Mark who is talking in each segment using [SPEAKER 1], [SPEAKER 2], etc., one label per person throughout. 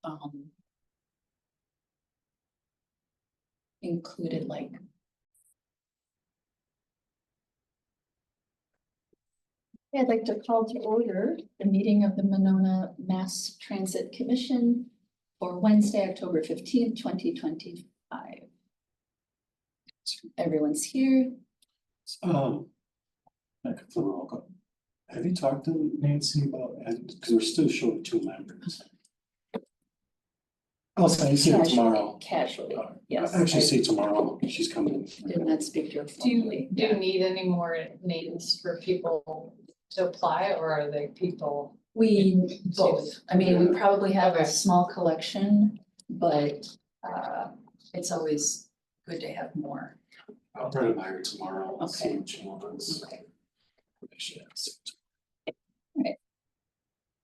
[SPEAKER 1] um. Included like. Yeah, I'd like to call to order the meeting of the Monona Mass Transit Commission for Wednesday, October 15th, 2025. Everyone's here.
[SPEAKER 2] Back to the roll call. Have you talked to Nancy about, because we're still short 2 members? I'll say, you see her tomorrow.
[SPEAKER 1] Casually, yes.
[SPEAKER 2] I actually see tomorrow, she's coming.
[SPEAKER 1] Did not speak to her
[SPEAKER 3] Do you,
[SPEAKER 1] formally.
[SPEAKER 3] do you need any more names for people to apply, or are they people?
[SPEAKER 1] We both, I mean, we probably have a
[SPEAKER 3] Okay.
[SPEAKER 1] small collection, but it's always good to have more.
[SPEAKER 2] I'll run it by her tomorrow. and see
[SPEAKER 1] Okay.
[SPEAKER 2] what she wants.
[SPEAKER 1] Okay.
[SPEAKER 2] She has-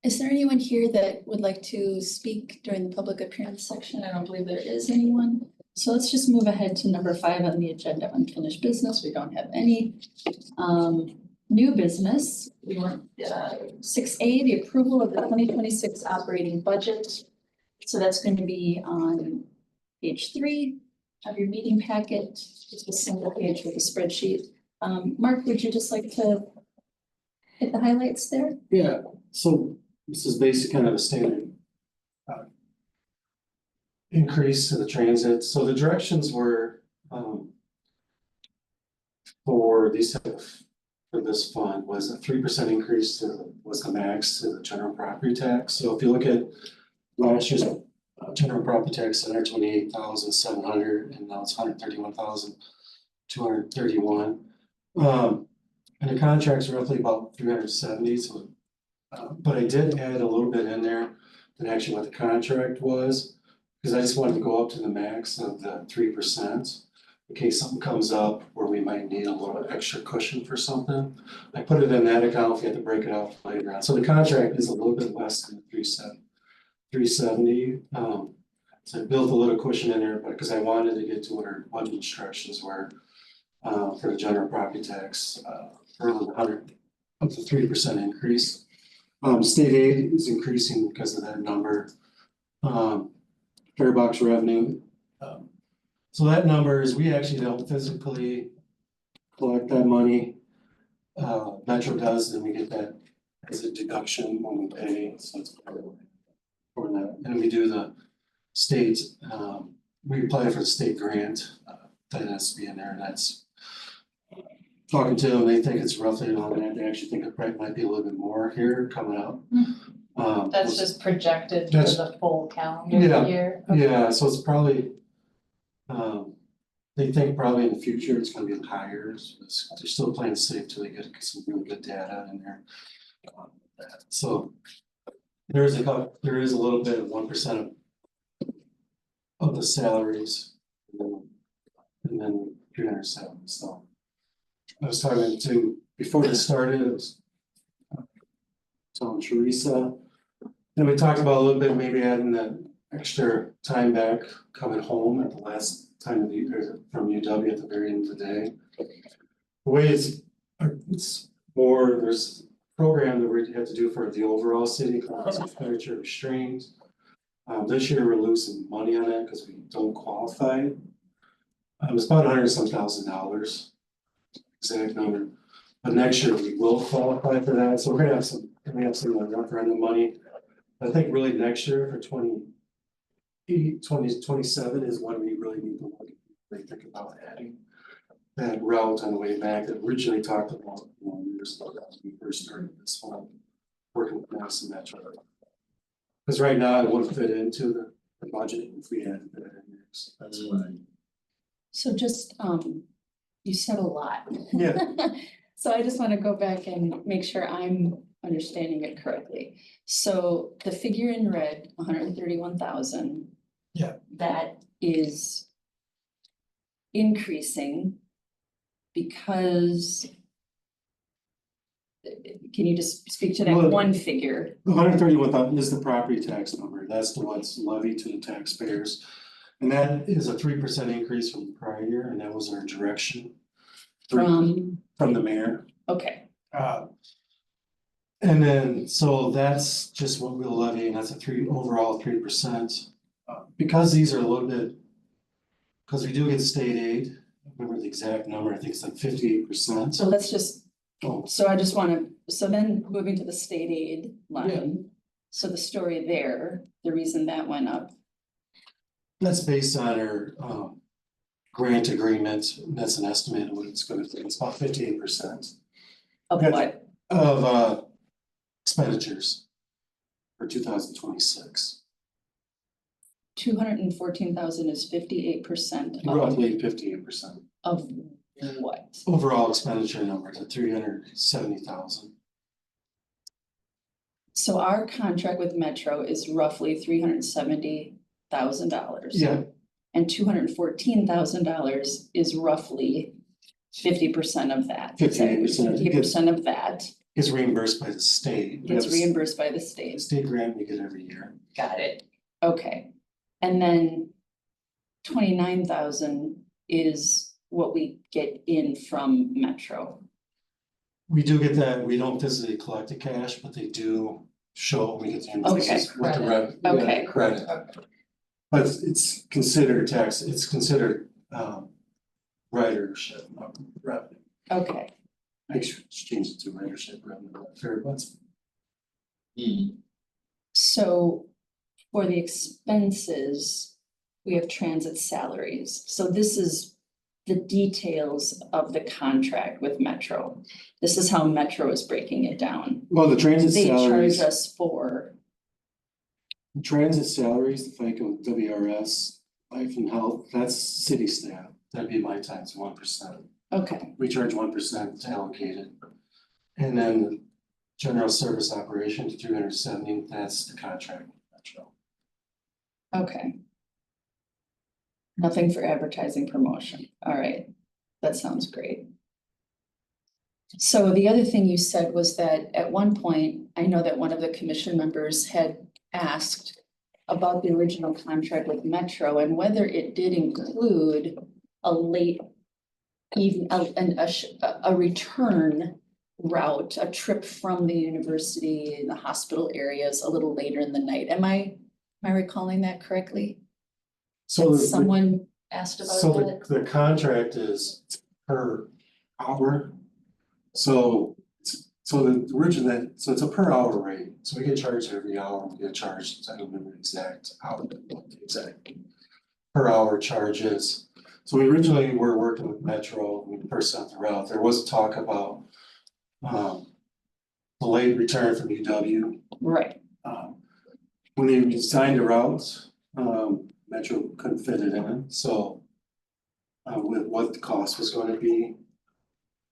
[SPEAKER 1] Is there anyone here that would like to speak during the public appearance section? I don't believe there is anyone. So let's just move ahead to number 5 on the agenda, unfinished business. We don't have any. New business, we want 6A, the approval of the 2026 operating budget. So that's going to be on page 3 of your meeting packet. It's a single page with a spreadsheet. Mark, would you just like to hit the highlights there?
[SPEAKER 2] Yeah, so this is basically kind of a standard increase to the transit. So the directions were for these type of, for this fund was a 3% increase to, was the max to the general property tax. So if you look at last year's general property tax, 128,700, and now it's 131,231. And the contract's roughly about 370, so but I did add a little bit in there than actually what the contract was, because I just wanted to go up to the max of the 3%. In case something comes up where we might need a little extra cushion for something. I put it in that account if you have to break it out later on. So the contract is a little bit less than 370. So I built a little cushion in there, but because I wanted to get to what our budget instructions were for the general property tax, for the 100, up to 3% increase. State aid is increasing because of that number. Fare box revenue. So that number is, we actually don't physically collect that money. Metro does, and we get that as a deduction when we pay, so it's for that. And we do the state, we apply for the state grant, that has to be in there, and that's talking to them, they think it's roughly on that, they actually think it might be a little bit more here coming up.
[SPEAKER 3] That's just projected for
[SPEAKER 2] That's-
[SPEAKER 3] the full calendar
[SPEAKER 2] Yeah.
[SPEAKER 3] year?
[SPEAKER 2] Yeah, so it's probably, they think probably in the future it's gonna be higher, so they're still playing safe till they get some really good data in there. So there is a little bit of 1% of the salaries, and then 307, so. I was talking to, before this started, I was telling Teresa, and we talked about a little bit, maybe adding that extra time back coming home at the last time of the year from UW at the very end of the day. The way it's more, there's a program that we had to do for the overall city, called expenditure restraints. This year we're losing money on that because we don't qualify. It's about $100,000, exact number. But next year we will qualify for that, so we're gonna have some referendum money. I think really next year for 2027 is when we really need to look, really think about adding that route on the way back that originally talked about, years ago, when we first started this one, working with Mass and Metro. Because right now it wouldn't fit into the budget if we had that in there, so that's why.
[SPEAKER 1] So just, you said a lot.
[SPEAKER 2] Yeah.
[SPEAKER 1] So I just want to go back and make sure I'm understanding it correctly. So the figure in red, 131,000.
[SPEAKER 2] Yeah.
[SPEAKER 1] That is increasing because can you just speak to that
[SPEAKER 2] Well,
[SPEAKER 1] one figure?
[SPEAKER 2] 131,000 is the property tax number, that's the what's levied to the taxpayers. And that is a 3% increase from the prior year, and that was our direction.
[SPEAKER 1] From,
[SPEAKER 2] From the mayor.
[SPEAKER 1] okay,
[SPEAKER 2] And then, so that's just what we'll levy, and that's a overall 3%. Because these are a little bit, because we do get state aid, I don't remember the exact number, I think it's like 58%.
[SPEAKER 1] So let's just,
[SPEAKER 2] Oh,
[SPEAKER 1] so I just wanna, so then moving to the state aid line. So the story there, the reason that went up,
[SPEAKER 2] that's based on our grant agreement, that's an estimate of what it's gonna be, it's about 58%
[SPEAKER 1] of
[SPEAKER 2] Yeah.
[SPEAKER 1] what,
[SPEAKER 2] of expenditures for 2026.
[SPEAKER 1] 214,000 is 58%
[SPEAKER 2] Roughly 58%.
[SPEAKER 1] of what?
[SPEAKER 2] Overall expenditure numbers at 370,000.
[SPEAKER 1] So our contract with Metro is roughly $370,000.
[SPEAKER 2] Yeah,
[SPEAKER 1] And $214,000 is roughly 50% of that.
[SPEAKER 2] 58%.
[SPEAKER 1] 50% of that
[SPEAKER 2] it's reimbursed by the state. We
[SPEAKER 1] gets
[SPEAKER 2] have
[SPEAKER 1] reimbursed by the
[SPEAKER 2] a
[SPEAKER 1] state.
[SPEAKER 2] state grant we get every year.
[SPEAKER 1] Got it. Okay. And then 29,000 is what we get in from Metro.
[SPEAKER 2] We do get that, we don't physically collect the cash, but they do show, we get the invoices with the
[SPEAKER 3] Credit.
[SPEAKER 1] Okay.
[SPEAKER 2] credit.
[SPEAKER 3] Okay.
[SPEAKER 2] But it's considered tax, it's considered ridership, not revenue.
[SPEAKER 1] Okay.
[SPEAKER 2] I should change it to ridership revenue, not fair, but
[SPEAKER 1] So for the expenses, we have transit salaries. So this is the details of the contract with Metro. This is how Metro is breaking it down.
[SPEAKER 2] well, the transit
[SPEAKER 1] They charge
[SPEAKER 2] salaries,
[SPEAKER 1] us for,
[SPEAKER 2] the FICA, WRS, life and health, that's city staff. That'd be my times 1%.
[SPEAKER 1] okay,
[SPEAKER 2] We charge 1% allocated. And then the general service operation to 370, that's the contract with Metro.
[SPEAKER 1] okay. Nothing for advertising promotion. All right, that sounds great. So the other thing you said was that at one point, I know that one of the commission members had asked about the original contract with Metro and whether it did include a late even a return route, a trip from the university and the hospital areas a little later in the night. Am I recalling that correctly?
[SPEAKER 2] So
[SPEAKER 1] Someone asked about that?
[SPEAKER 2] the contract is per hour. So the original, so it's a per hour rate, so we get charged every hour, we get charged, I don't remember the exact hour, what the exact per hour charges. So we originally were working with Metro, when we first sent the route, there was talk about the late return from UW.
[SPEAKER 1] Right,
[SPEAKER 2] When they designed the routes, Metro couldn't fit it in, so with what the cost was gonna be.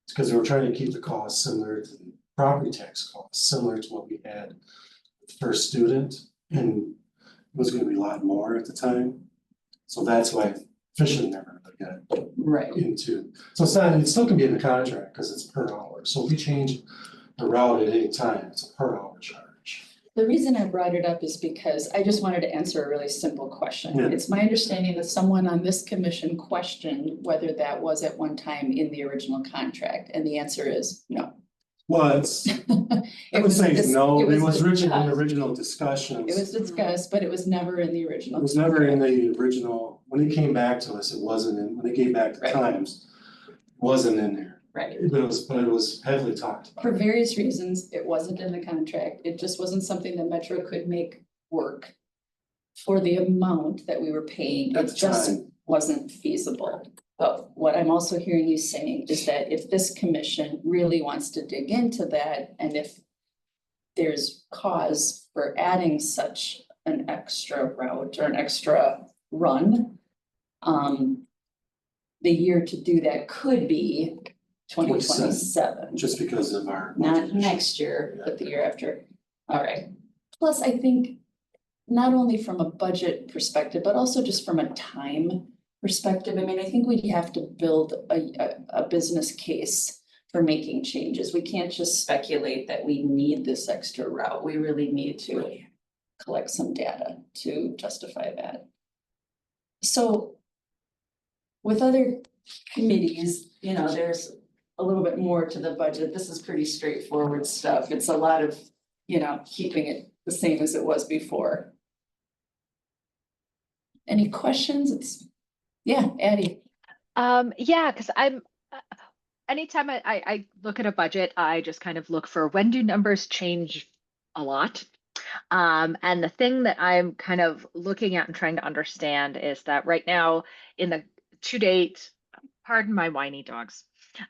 [SPEAKER 2] It's because they were trying to keep the cost similar to the property tax cost, similar to what we had with the first student, and it was gonna be a lot more at the time. So that's why fishing never really got
[SPEAKER 1] right.
[SPEAKER 2] into, so it's not, it still can be in the contract, because it's per hour, so if we change the route at any time, it's a per hour charge.
[SPEAKER 1] The reason I brought it up is because I just wanted to answer a really simple question.
[SPEAKER 2] Yeah.
[SPEAKER 1] It's my understanding that someone on this commission questioned whether that was at one time in the original contract, and the answer is no.
[SPEAKER 2] Well, it's, I
[SPEAKER 1] It
[SPEAKER 2] would say no, it was original, in the
[SPEAKER 1] discussed.
[SPEAKER 2] original discussions.
[SPEAKER 1] It was discussed, but it was never in the original.
[SPEAKER 2] It was never in the original, when it came back to us, it wasn't in, when it came back to
[SPEAKER 1] Right.
[SPEAKER 2] Times, it wasn't in there.
[SPEAKER 1] Right.
[SPEAKER 2] But it was heavily talked
[SPEAKER 1] For
[SPEAKER 2] about.
[SPEAKER 1] various reasons, it wasn't in the contract. It just wasn't something that Metro could make work for the amount that we were paying.
[SPEAKER 2] At
[SPEAKER 1] It
[SPEAKER 2] the
[SPEAKER 1] just
[SPEAKER 2] time.
[SPEAKER 1] wasn't feasible. But what I'm also hearing you saying is that if this commission really wants to dig into that, and if there's cause for adding such an extra route or an extra run, the year to do that could be 2027.
[SPEAKER 2] Just because of our.
[SPEAKER 1] Not
[SPEAKER 2] budget
[SPEAKER 1] next year, but the year after. All right. Plus, I think not only from a budget perspective, but also just from a time perspective. I mean, I think we have to build a business case for making changes. We can't just speculate that we need this extra route. We really need to collect some data to justify that. So with other committees, you know, there's
[SPEAKER 4] a little bit more to the budget. This is pretty straightforward stuff. It's a lot of, keeping it the same as it was before.
[SPEAKER 1] Any questions? Yeah, Addie.
[SPEAKER 5] Yeah, because anytime I look at a budget, I just kind of look for when do numbers change a lot. And the thing that I'm kind of looking at and trying to understand is that right now in the to date, pardon my whiny dogs.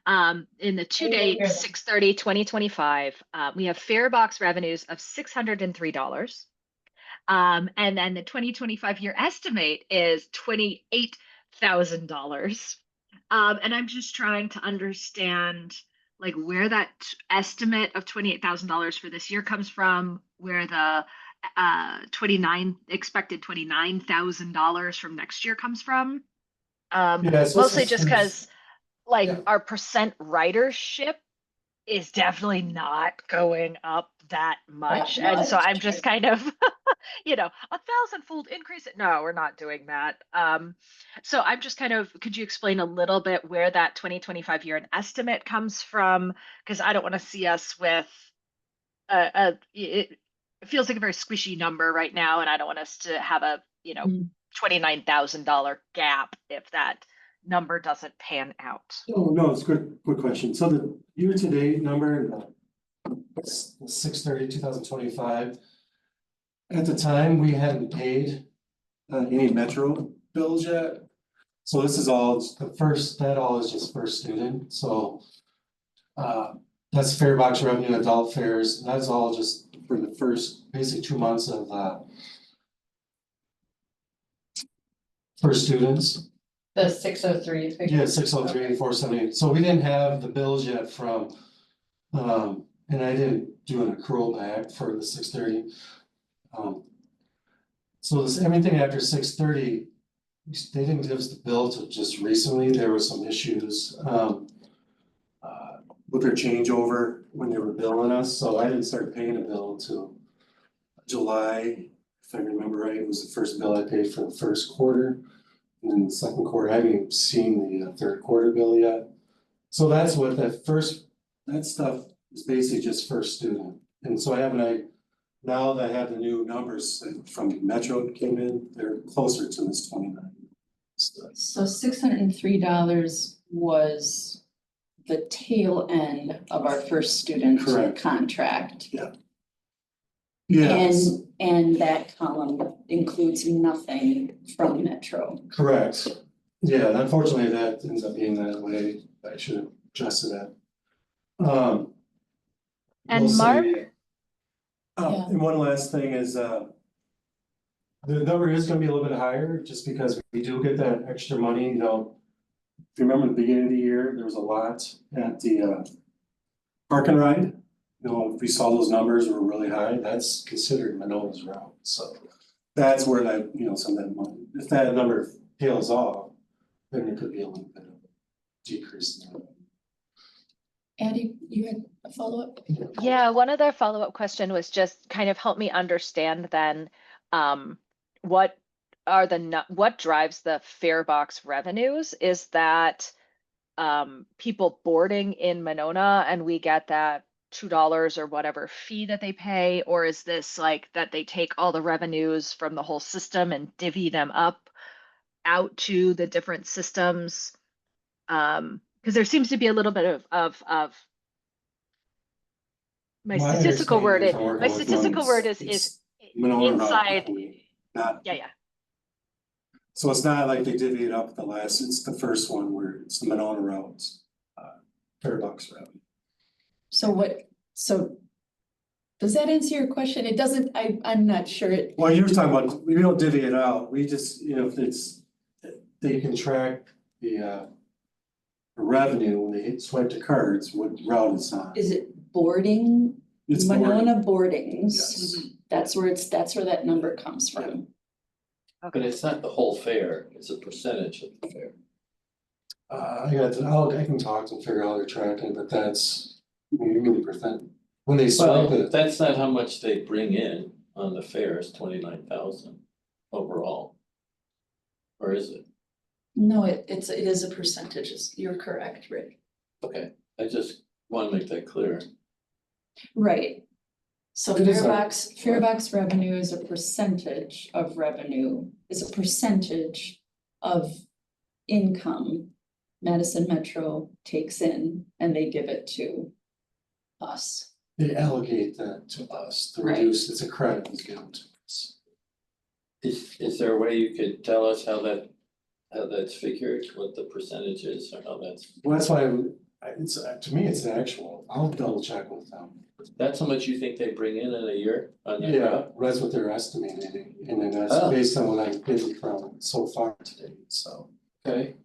[SPEAKER 5] In the to date 6/30/2025, we have fare box revenues of $603. And then the 2025 year estimate is $28,000. And I'm just trying to understand like where that estimate of $28,000 for this year comes from, where the expected $29,000 from next year comes from.
[SPEAKER 2] Yeah, so
[SPEAKER 5] Mostly
[SPEAKER 2] this
[SPEAKER 5] just
[SPEAKER 2] is-
[SPEAKER 5] because like
[SPEAKER 2] Yeah.
[SPEAKER 5] our percent ridership is definitely not going up that much.
[SPEAKER 1] no,
[SPEAKER 5] And so
[SPEAKER 1] that's
[SPEAKER 5] I'm just kind of, 1,000-fold increase. No, we're not doing that. So I'm just kind of, could you explain a little bit where that 2025 year end estimate comes from? Because I don't want to see us with it feels like a very squishy number right now, and I don't want us to have a, $29,000 gap if that number doesn't pan out.
[SPEAKER 2] Oh, no, it's good question. So the year-to-date number, 6/30/2025. At the time, we hadn't paid any Metro bills yet. So this is all, that all is just first student, so. That's fare box revenue, adult fares, that's all just for the first basic 2 months of for students.
[SPEAKER 3] The 603 figure.
[SPEAKER 2] Yeah, 603 and 478, so we didn't have the bills yet from, and I didn't do an accrual back for the 6/30. So this, everything after 6/30, they didn't give us the bill till just recently, there were some issues, with their changeover when they were billing us, so I didn't start paying a bill until July, if I remember right, it was the first bill I paid for the first quarter. And then the second quarter, I haven't even seen the third quarter bill yet. So that's what that stuff is basically just first student. And so now that I have the new numbers from Metro came in, they're closer to this 29.
[SPEAKER 1] So $603 was the tail end of our first student
[SPEAKER 2] Correct.
[SPEAKER 1] contract.
[SPEAKER 2] Yes,
[SPEAKER 1] And that column includes nothing from Metro.
[SPEAKER 2] correct. Yeah, and unfortunately, that ends up being that way. I should have adjusted that.
[SPEAKER 5] And
[SPEAKER 2] we'll
[SPEAKER 5] Mark?
[SPEAKER 2] see.
[SPEAKER 1] Yeah.
[SPEAKER 2] And one last thing is, the number is gonna be a little bit higher, just because we do get that extra money, If you remember the beginning of the year, there was a lot at the park and ride. If we saw those numbers were really high, that's considered Manoa's route, so. That's where that, some of that money, if that number tails off, then there could be a little bit of a decrease in that.
[SPEAKER 1] Addie, you had a follow-up?
[SPEAKER 5] Yeah, one other follow-up question was just kind of help me understand then, what drives the fare box revenues? Is that people boarding in Monona and we get that $2 or whatever fee that they pay, or is this like that they take all the revenues from the whole system and divvy them up out to the different systems? Because there seems to be a little bit of my statistical word
[SPEAKER 2] understanding from working
[SPEAKER 5] my
[SPEAKER 2] with
[SPEAKER 5] statistical
[SPEAKER 2] Monona,
[SPEAKER 5] word is
[SPEAKER 2] it's Monona route
[SPEAKER 5] inside.
[SPEAKER 2] only, not,
[SPEAKER 5] Yeah.
[SPEAKER 2] so it's not like they divvy it up it's the first one where it's the Monona route, fare box route.
[SPEAKER 1] So does that answer your question? It doesn't, I'm not sure it.
[SPEAKER 2] Well, you were talking about, we don't divvy it out, we just, if they can track the revenue when they swipe the cards, what route it's on.
[SPEAKER 1] Is it boarding?
[SPEAKER 2] It's boarding.
[SPEAKER 1] Monona boardings?
[SPEAKER 2] Yes.
[SPEAKER 1] That's where that number comes from.
[SPEAKER 6] But it's not the whole fare, it's a percentage of the fare.
[SPEAKER 2] I can talk and figure out how they're tracking, but that's, you mean percent, when they
[SPEAKER 6] Well,
[SPEAKER 2] swipe it,
[SPEAKER 6] that's not how much they bring in on the fare, it's 29,000 overall. Or is it?
[SPEAKER 1] No, it is a percentage, you're correct, Rick.
[SPEAKER 6] Okay, I just wanna make that clear.
[SPEAKER 1] Right. So
[SPEAKER 2] It is
[SPEAKER 1] farebox revenue is a percentage of revenue, is a percentage of income Madison Metro takes in and they give it to us.
[SPEAKER 2] They allocate that to us, the
[SPEAKER 1] Right.
[SPEAKER 2] reduce, it's a credit that's given to us.
[SPEAKER 6] Is there a way you could tell us how that's figured, what the percentage is, or how that's,
[SPEAKER 2] Well, that's why it's, to me, it's actual, I'll double check with them.
[SPEAKER 6] that's how much you think they bring in a year on that
[SPEAKER 2] Yeah,
[SPEAKER 6] route?
[SPEAKER 2] that's what they're estimating, and then that's
[SPEAKER 6] Oh.
[SPEAKER 2] based on what I'm getting from so far today, so.
[SPEAKER 6] Okay,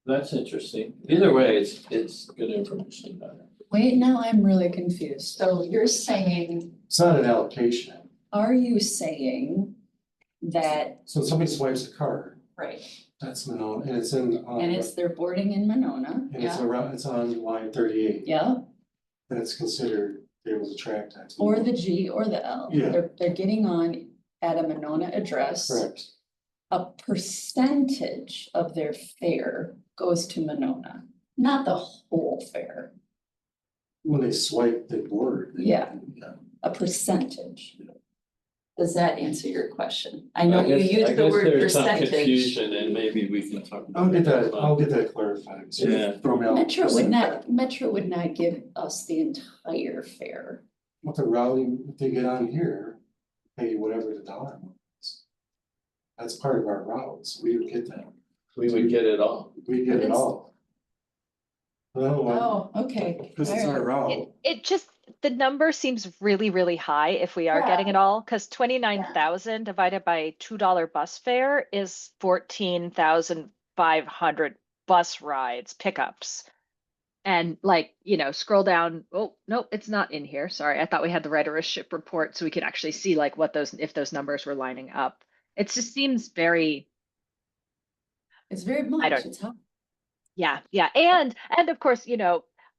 [SPEAKER 6] that's interesting. Either way, it's good information about it.
[SPEAKER 1] Wait, now I'm really confused. So you're saying,
[SPEAKER 2] It's not an allocation,
[SPEAKER 1] are you saying that,
[SPEAKER 2] so somebody swipes a card,
[SPEAKER 1] right,
[SPEAKER 2] that's Monona, and it's in,
[SPEAKER 1] and it's their boarding in Monona,
[SPEAKER 2] and it's
[SPEAKER 1] yeah,
[SPEAKER 2] around, it's on line 38.
[SPEAKER 1] yeah,
[SPEAKER 2] That's considered, they're able to track that. to
[SPEAKER 1] or
[SPEAKER 2] Monona.
[SPEAKER 1] the G or the L.
[SPEAKER 2] Yeah.
[SPEAKER 1] They're getting on at a Monona address.
[SPEAKER 2] Correct,
[SPEAKER 1] A percentage of their fare goes to Monona, not the whole fare,
[SPEAKER 2] when they swipe the board.
[SPEAKER 1] Yeah. a percentage. Does that answer your question? I know you
[SPEAKER 6] guess- I
[SPEAKER 1] used the
[SPEAKER 6] guess
[SPEAKER 1] word
[SPEAKER 6] there's some
[SPEAKER 1] percentage.
[SPEAKER 6] confusion and maybe we can talk.
[SPEAKER 2] I'll get that,
[SPEAKER 6] about
[SPEAKER 2] I'll get that clarified. So
[SPEAKER 6] Yeah.
[SPEAKER 2] throw me out
[SPEAKER 1] Metro would not give us the entire fare.
[SPEAKER 2] With the routing, if they get on here, pay whatever the dollar amount is. That's part of our routes, we would get that,
[SPEAKER 6] We would get it all.
[SPEAKER 2] we get it all. Well,
[SPEAKER 1] Oh, okay.
[SPEAKER 2] because it's our route,
[SPEAKER 5] It just, the number seems really, really high if we are getting it all, cause 29,000 divided by $2 bus fare is 14,500 bus rides, pickups. And like, scroll down, oh, no, it's not in here, sorry, I thought we had the ridership report so we could actually see like what if those numbers were lining up. It just seems very,
[SPEAKER 1] It's very much,
[SPEAKER 5] don't-
[SPEAKER 1] it's how,
[SPEAKER 5] yeah, and of course,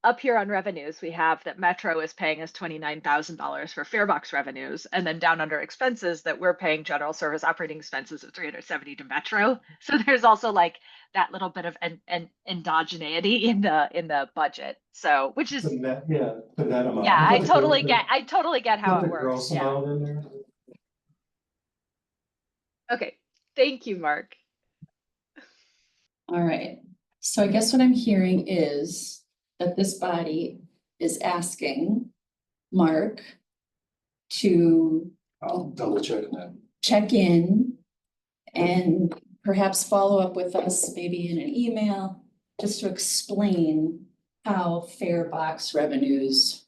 [SPEAKER 5] up here on revenues, we have that Metro is paying us $29,000 for farebox revenues, and then down under expenses that we're paying general service operating expenses of 370 to Metro. So there's also like that little bit of an endogeneity in the budget. So which is
[SPEAKER 2] the net, the net amount.
[SPEAKER 5] yeah,
[SPEAKER 2] You
[SPEAKER 5] I
[SPEAKER 2] put the
[SPEAKER 5] totally
[SPEAKER 2] gro-
[SPEAKER 5] get how
[SPEAKER 2] put
[SPEAKER 5] it
[SPEAKER 2] the
[SPEAKER 5] works.
[SPEAKER 2] gross
[SPEAKER 5] Yeah.
[SPEAKER 2] amount in there.
[SPEAKER 5] Okay. Thank you, Mark.
[SPEAKER 1] all right. So I guess what I'm hearing is that this body is asking Mark to
[SPEAKER 2] I'll double check that.
[SPEAKER 1] check in and perhaps follow up with us, maybe in an email, just to explain how fare box revenues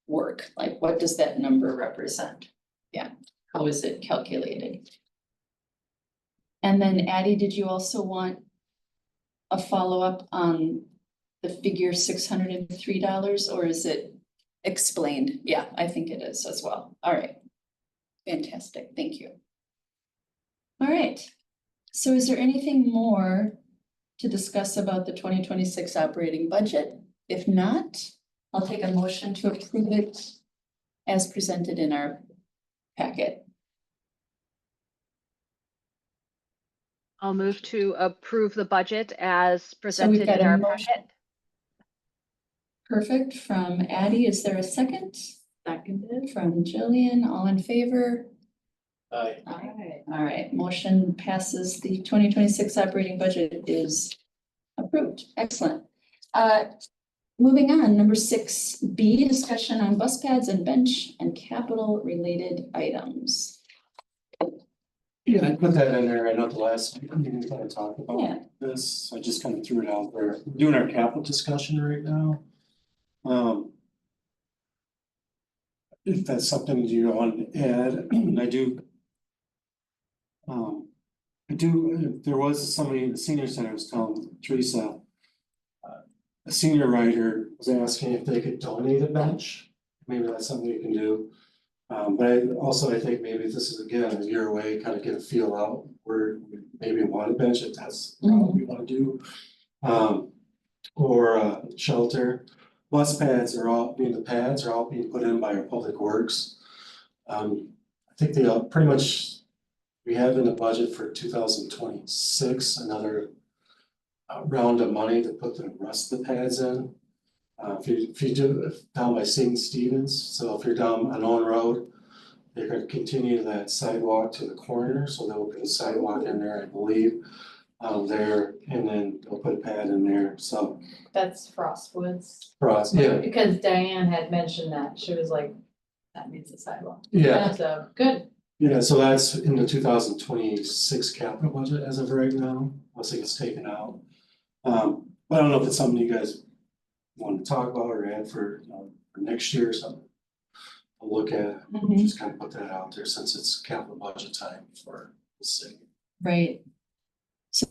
[SPEAKER 1] work. Like, what does that number represent? Yeah, how is it calculated? And then Addie, did you also want a follow-up on the figure $603, or is it explained? Yeah, I think it is as well. All right. Fantastic, thank you. All right, so is there anything more to discuss about the 2026 operating budget? If not, I'll take a motion to approve it as presented in our packet.
[SPEAKER 5] I'll move to approve the budget as
[SPEAKER 1] we've
[SPEAKER 5] presented
[SPEAKER 1] got
[SPEAKER 5] in
[SPEAKER 1] a
[SPEAKER 5] our
[SPEAKER 1] motion.
[SPEAKER 5] packet.
[SPEAKER 1] Perfect, from Addie, is there a second? Seconded. From Jillian, all in favor?
[SPEAKER 6] Aye.
[SPEAKER 1] All right, motion passes. The 2026 operating budget is approved. Excellent. Moving on, number 6B, discussion on bus pads and bench and capital related items.
[SPEAKER 2] Yeah, I put that in there, I know the last meeting we kind of talked
[SPEAKER 1] Yeah.
[SPEAKER 2] about this, I just kind of threw it out there, we're doing our capital discussion right now. If that's something you want to add, I do. There was somebody in the senior center, I was telling Teresa. A senior writer was asking if they could donate a bench, maybe that's something you can do. But I think maybe this is again a year away, kind of get a feel out where we maybe want a bench if that's what we want to do. Or shelter, bus pads are all being put in by our public works. I think they all pretty much, we have in the budget for 2026, another round of money to put the rest of the pads in. If you do down by St. Stephen's, so if you're down on Owen Road, they're gonna continue that sidewalk to the corner, so they'll put a sidewalk in there, I believe. There, and then they'll put a pad in there, so
[SPEAKER 3] That's Frostwoods.
[SPEAKER 2] cross, yeah,
[SPEAKER 3] Because Diane had mentioned that, she was like, that needs a sidewalk.
[SPEAKER 2] yeah.
[SPEAKER 3] So, good.
[SPEAKER 2] Yeah, so that's in the 2026 capital budget as of right now, I think it's taken out. But I don't know if it's something you guys want to talk about or add for, for next year or something. I'll look at, just kind of put that out there since it's capital budget time for the city.
[SPEAKER 1] Right. So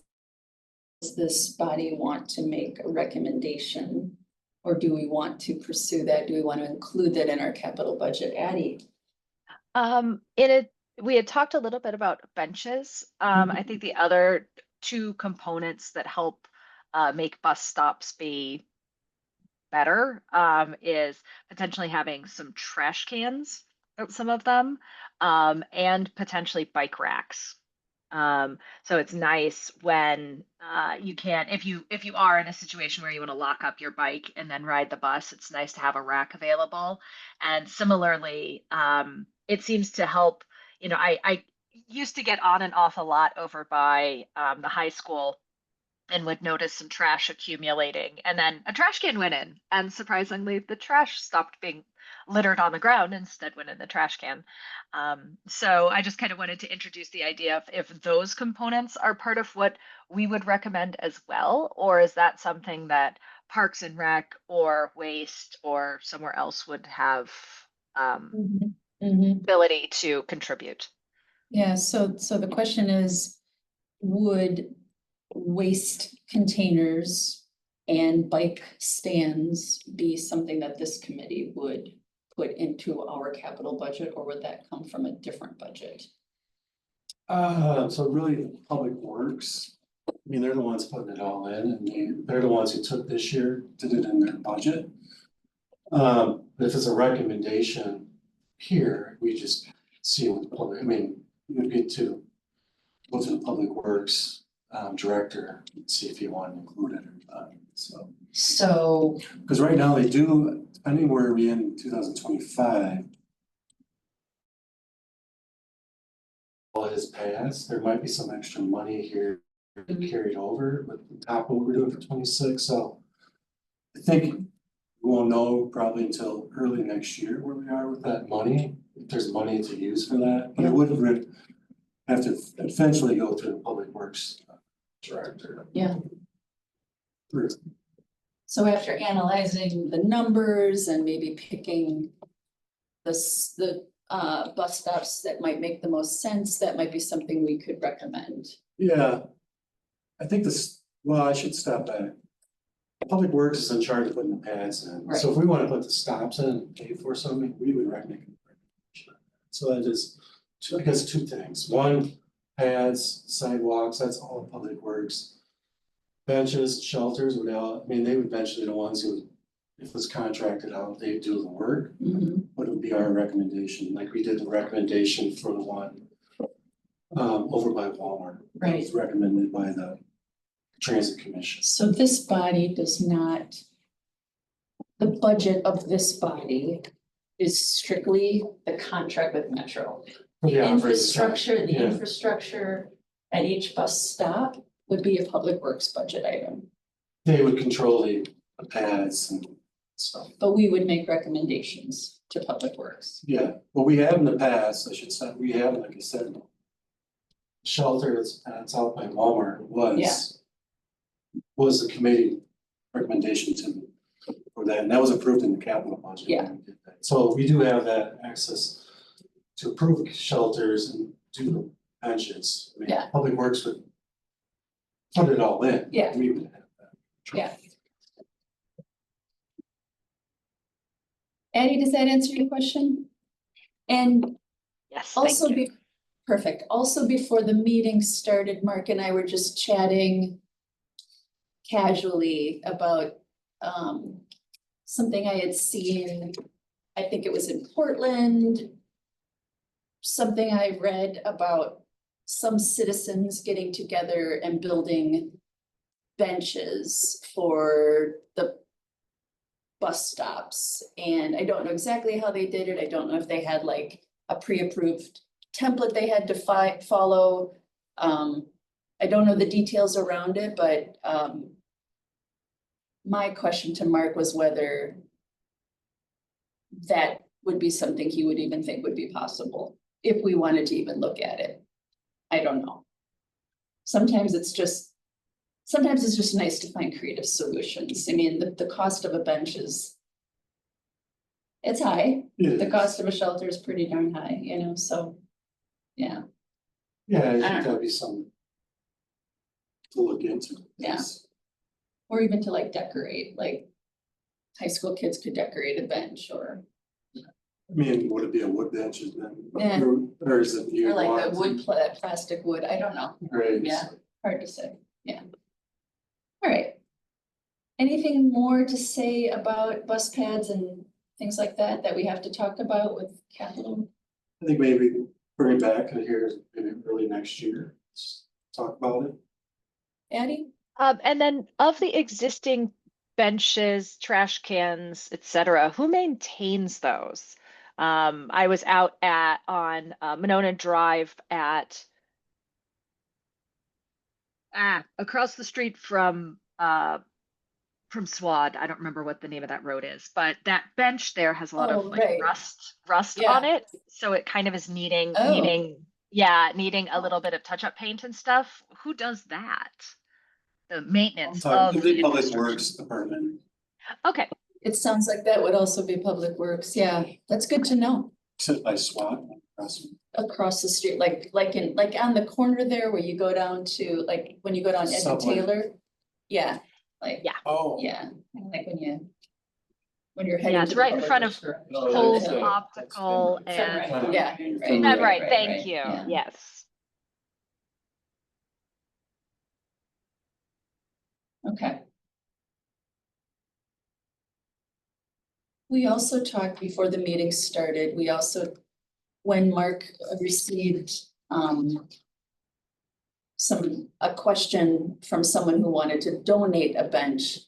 [SPEAKER 1] does this body want to make a recommendation? Or do we want to pursue that? Do we want to include that in our capital budget, Addie?
[SPEAKER 5] We had talked a little bit about benches. I think the other two components that help make bus stops be better is potentially having some trash cans, some of them, and potentially bike racks. So it's nice when you can, if you are in a situation where you want to lock up your bike and then ride the bus, it's nice to have a rack available. And similarly, it seems to help. I used to get on and off a lot over by the high school and would notice some trash accumulating, and then a trash can went in, and surprisingly the trash stopped being littered on the ground, instead went in the trash can. So I just kind of wanted to introduce the idea of if those components are part of what we would recommend as well, or is that something that Parks and Rec or Waste or somewhere else would have ability to contribute?
[SPEAKER 1] Yeah, so the question is, would waste containers and bike stands be something that this committee would put into our capital budget, or would that come from a different budget?
[SPEAKER 2] So really, Public Works, I mean, they're the ones putting it all in, and they're the ones who took this year, did it in their budget. But if it's a recommendation here, we just see what the public, I mean, you would get to go to the Public Works director and see if you want to include it or not, so.
[SPEAKER 1] So,
[SPEAKER 2] Because right now they do, depending where we end in 2025. All is passed, there might be some extra money here carried over with the top of what we're doing for 26, so. I think we won't know probably until early next year where we are with that money, if there's money to use for that, but it would have to eventually go through the Public Works director.
[SPEAKER 1] Yeah.
[SPEAKER 2] Through.
[SPEAKER 1] so after analyzing the numbers and maybe picking the bus stops that might make the most sense, that might be something we could recommend.
[SPEAKER 2] Yeah. I think well, I should stop back. Public Works is in charge of putting the pads in, so if we wanna put the stops in and pay for something, we would recommend. So that is, I guess, two things, one, pads, sidewalks, that's all Public Works. Benches, shelters, they would eventually the ones who, if it's contracted out, they do the work. What would be our recommendation, like we did the recommendation for the one over by Walmart. That was recommended by the Transit Commission.
[SPEAKER 1] So this body does not, the budget of this body is strictly the contract with Metro. The
[SPEAKER 2] Yeah,
[SPEAKER 1] infrastructure at each bus stop would be a Public Works budget item,
[SPEAKER 2] They would control the pads and stuff.
[SPEAKER 1] but we would make recommendations to Public Works.
[SPEAKER 2] Yeah, well, we have in the past, I should say, we have, like I said. Shelter that's out by Walmart was the committee recommendation for that, and that was approved in the capital budget.
[SPEAKER 1] Yeah.
[SPEAKER 2] when we did that. So we do have that access to approve shelters and do the benches. I mean,
[SPEAKER 1] Yeah.
[SPEAKER 2] Public Works would put it all in.
[SPEAKER 1] Yeah.
[SPEAKER 2] We would have that.
[SPEAKER 1] Yeah. Addie, does that answer your question? And
[SPEAKER 5] Yes, thank
[SPEAKER 1] also
[SPEAKER 5] you.
[SPEAKER 1] perfect. Also, before the meeting started, Mark and I were just chatting casually about something I had seen. I think it was in Portland. Something I read about some citizens getting together and building benches for the
[SPEAKER 4] bus stops. And I don't know exactly how they did it. I don't know if they had like a pre-approved template they had to follow. I don't know the details around it, but my question to Mark was whether that would be something he would even think would be possible, if we wanted to even look at it. I don't know. Sometimes it's just nice to find creative solutions. I mean, the cost of a bench is, it's high. The cost of a shelter is pretty darn high, you know, so, yeah.
[SPEAKER 2] Yeah, I
[SPEAKER 4] don't
[SPEAKER 2] think that'd be something to look into.
[SPEAKER 4] Yeah. Or even to like decorate, like high school kids could decorate a bench or.
[SPEAKER 2] I mean, would it be a wood bench
[SPEAKER 4] Yeah.
[SPEAKER 2] or is it? you
[SPEAKER 4] Or like
[SPEAKER 2] want
[SPEAKER 4] the
[SPEAKER 2] it to-
[SPEAKER 4] wood, plastic wood, I don't know,
[SPEAKER 2] Right.
[SPEAKER 4] Yeah. hard to say, yeah. All right. Anything more to say about bus pads and things like that we have to talk about with capital?
[SPEAKER 2] I think maybe bring it back here maybe early next year, let's talk about it.
[SPEAKER 4] Addie?
[SPEAKER 5] And then of the existing benches, trash cans, et cetera, who maintains those? I was out on Monona Drive across the street from Swad. I don't remember what the name of that road is, but that bench there has a lot of
[SPEAKER 4] Oh,
[SPEAKER 5] like
[SPEAKER 4] right.
[SPEAKER 5] rust
[SPEAKER 4] Yeah.
[SPEAKER 5] on it. So it kind of is needing
[SPEAKER 4] Oh.
[SPEAKER 5] needing a little bit of touch-up paint and stuff. Who does that? The maintenance of
[SPEAKER 2] The
[SPEAKER 5] the
[SPEAKER 2] Public
[SPEAKER 5] infrastructure.
[SPEAKER 2] Works Department,
[SPEAKER 5] Okay,
[SPEAKER 4] It sounds like that would also be Public Works, yeah, that's good to know.
[SPEAKER 2] sit by SWAT.
[SPEAKER 4] Across the street, like on the corner there where you go down to, like, when you go down Edmund
[SPEAKER 2] Subway.
[SPEAKER 4] Taylor. Yeah, like,
[SPEAKER 5] Yeah.
[SPEAKER 2] Oh.
[SPEAKER 4] yeah, like when you're heading.
[SPEAKER 5] yeah, it's
[SPEAKER 4] to the
[SPEAKER 5] right in
[SPEAKER 4] Public
[SPEAKER 5] front
[SPEAKER 4] Works
[SPEAKER 5] of
[SPEAKER 4] Director.
[SPEAKER 6] Oh,
[SPEAKER 5] Holt
[SPEAKER 6] that's,
[SPEAKER 5] Optical
[SPEAKER 6] that's
[SPEAKER 5] and.
[SPEAKER 4] Right, yeah,
[SPEAKER 6] Fenway.
[SPEAKER 5] Right,
[SPEAKER 4] right,
[SPEAKER 5] thank
[SPEAKER 4] right,
[SPEAKER 5] you,
[SPEAKER 4] yeah.
[SPEAKER 5] yes.
[SPEAKER 4] Okay. We also talked before the meeting started, when Mark received a question from someone who wanted to donate a bench,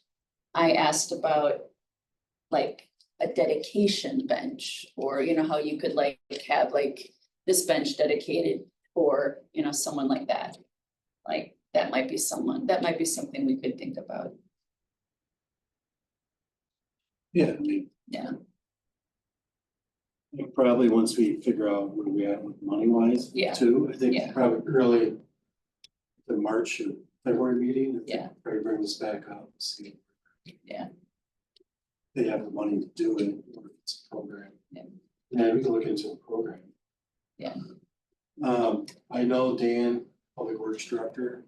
[SPEAKER 4] I asked about like a dedication bench, or you know, how you could like have like this bench dedicated for, you know, someone like that. Like that might be something we could think about.
[SPEAKER 2] Yeah, I mean.
[SPEAKER 4] Yeah.
[SPEAKER 2] I think probably once we figure out where we at with money wise.
[SPEAKER 4] Yeah.
[SPEAKER 2] Too, I think
[SPEAKER 4] Yeah.
[SPEAKER 2] probably early. The March or February meeting. I think
[SPEAKER 4] Yeah.
[SPEAKER 2] Probably bring this back up, see.
[SPEAKER 4] Yeah.
[SPEAKER 2] They have the money to do it, or if it's a program.
[SPEAKER 4] Yeah.
[SPEAKER 2] Yeah, we can look into a program.
[SPEAKER 4] Yeah.
[SPEAKER 2] I know Dan, Public Works Director,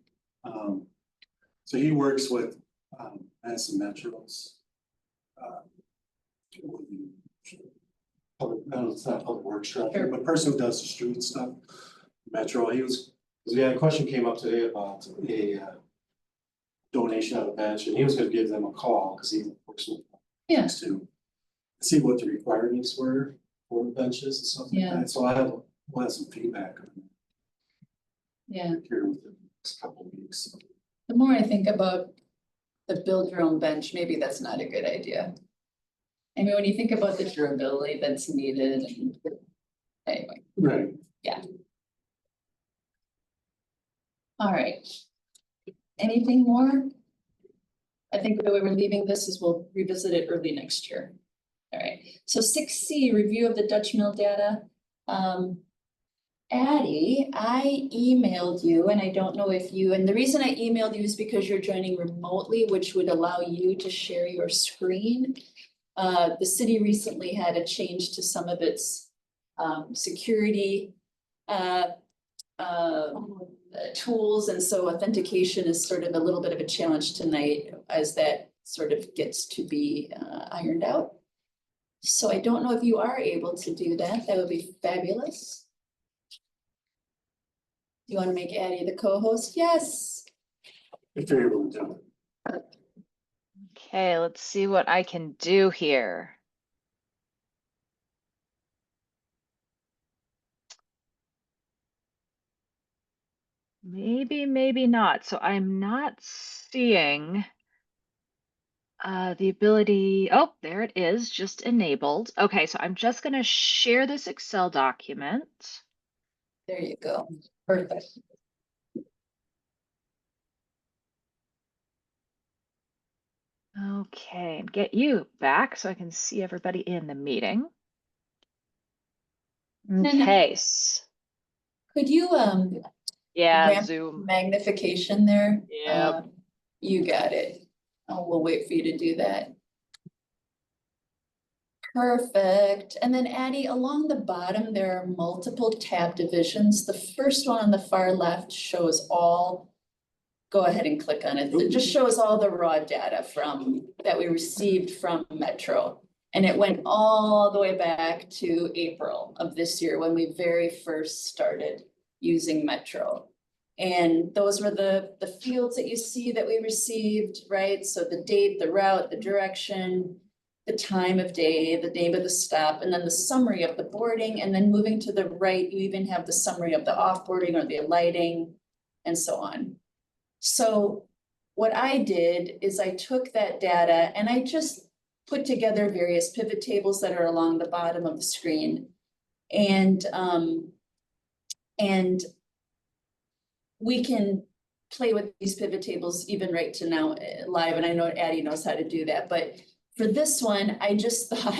[SPEAKER 2] so he works with, Madison Metros. Public, no, it's not Public Works Director,
[SPEAKER 4] Sure.
[SPEAKER 2] but person who does the street stuff, Metro, because we had a question came up today about a, donation of a bench, and he was gonna give them a call, because he works with.
[SPEAKER 4] Yeah.
[SPEAKER 2] To see what the requirements were for the benches and stuff like
[SPEAKER 4] Yeah.
[SPEAKER 2] that, so we'll have some feedback on
[SPEAKER 4] Yeah.
[SPEAKER 2] that here within the next couple of weeks.
[SPEAKER 4] The more I think about the build your own bench, maybe that's not a good idea. I mean, when you think about the durability that's needed and anyway,
[SPEAKER 2] Right.
[SPEAKER 4] all right. Anything more? I think the way we're leaving this is we'll revisit it early next year. All right, so 6C, review of the Dutch Mill data. Addie, I emailed you, and I don't know if you, and the reason I emailed you is because you're joining remotely, which would allow you to share your screen. The city recently had a change to some of its security tools, and so authentication is sort of a little bit of a challenge tonight as that sort of gets to be ironed out. So I don't know if you are able to do that. That would be fabulous. You want to make Addie the co-host? Yes.
[SPEAKER 2] If you're able to do it.
[SPEAKER 5] Okay, let's see what I can do here. Maybe, maybe not. So I'm not seeing. The ability, oh, there it is, just enabled. Okay, so I'm just gonna share this Excel document.
[SPEAKER 1] There you go. Perfect.
[SPEAKER 5] Okay, and get you back so I can see everybody in the meeting.
[SPEAKER 1] no.
[SPEAKER 5] Okay,
[SPEAKER 1] Could you,
[SPEAKER 5] yeah,
[SPEAKER 1] ramp
[SPEAKER 5] Zoom.
[SPEAKER 1] magnification there?
[SPEAKER 5] Yep.
[SPEAKER 1] You got it. Oh, we'll wait for you to do that. Perfect. And then Addie, along the bottom, there are multiple tab divisions. The first one on the far left shows all. Go ahead and click on it. It just shows all the raw data that we received from Metro. And it went all the way back to April of this year when we very first started using Metro. And those were the fields that you see that we received, right? So the date, the route, the direction, the time of day, the name of the stop, and then the summary of the boarding. And then moving to the right, you even have the summary of the offboarding or the alighting and so on. So what I did is I took that data and I just put together various pivot tables that are along the bottom of the screen. And we can play with these pivot tables even right to now live, and I know Addie knows how to do that, but for this one, I just thought,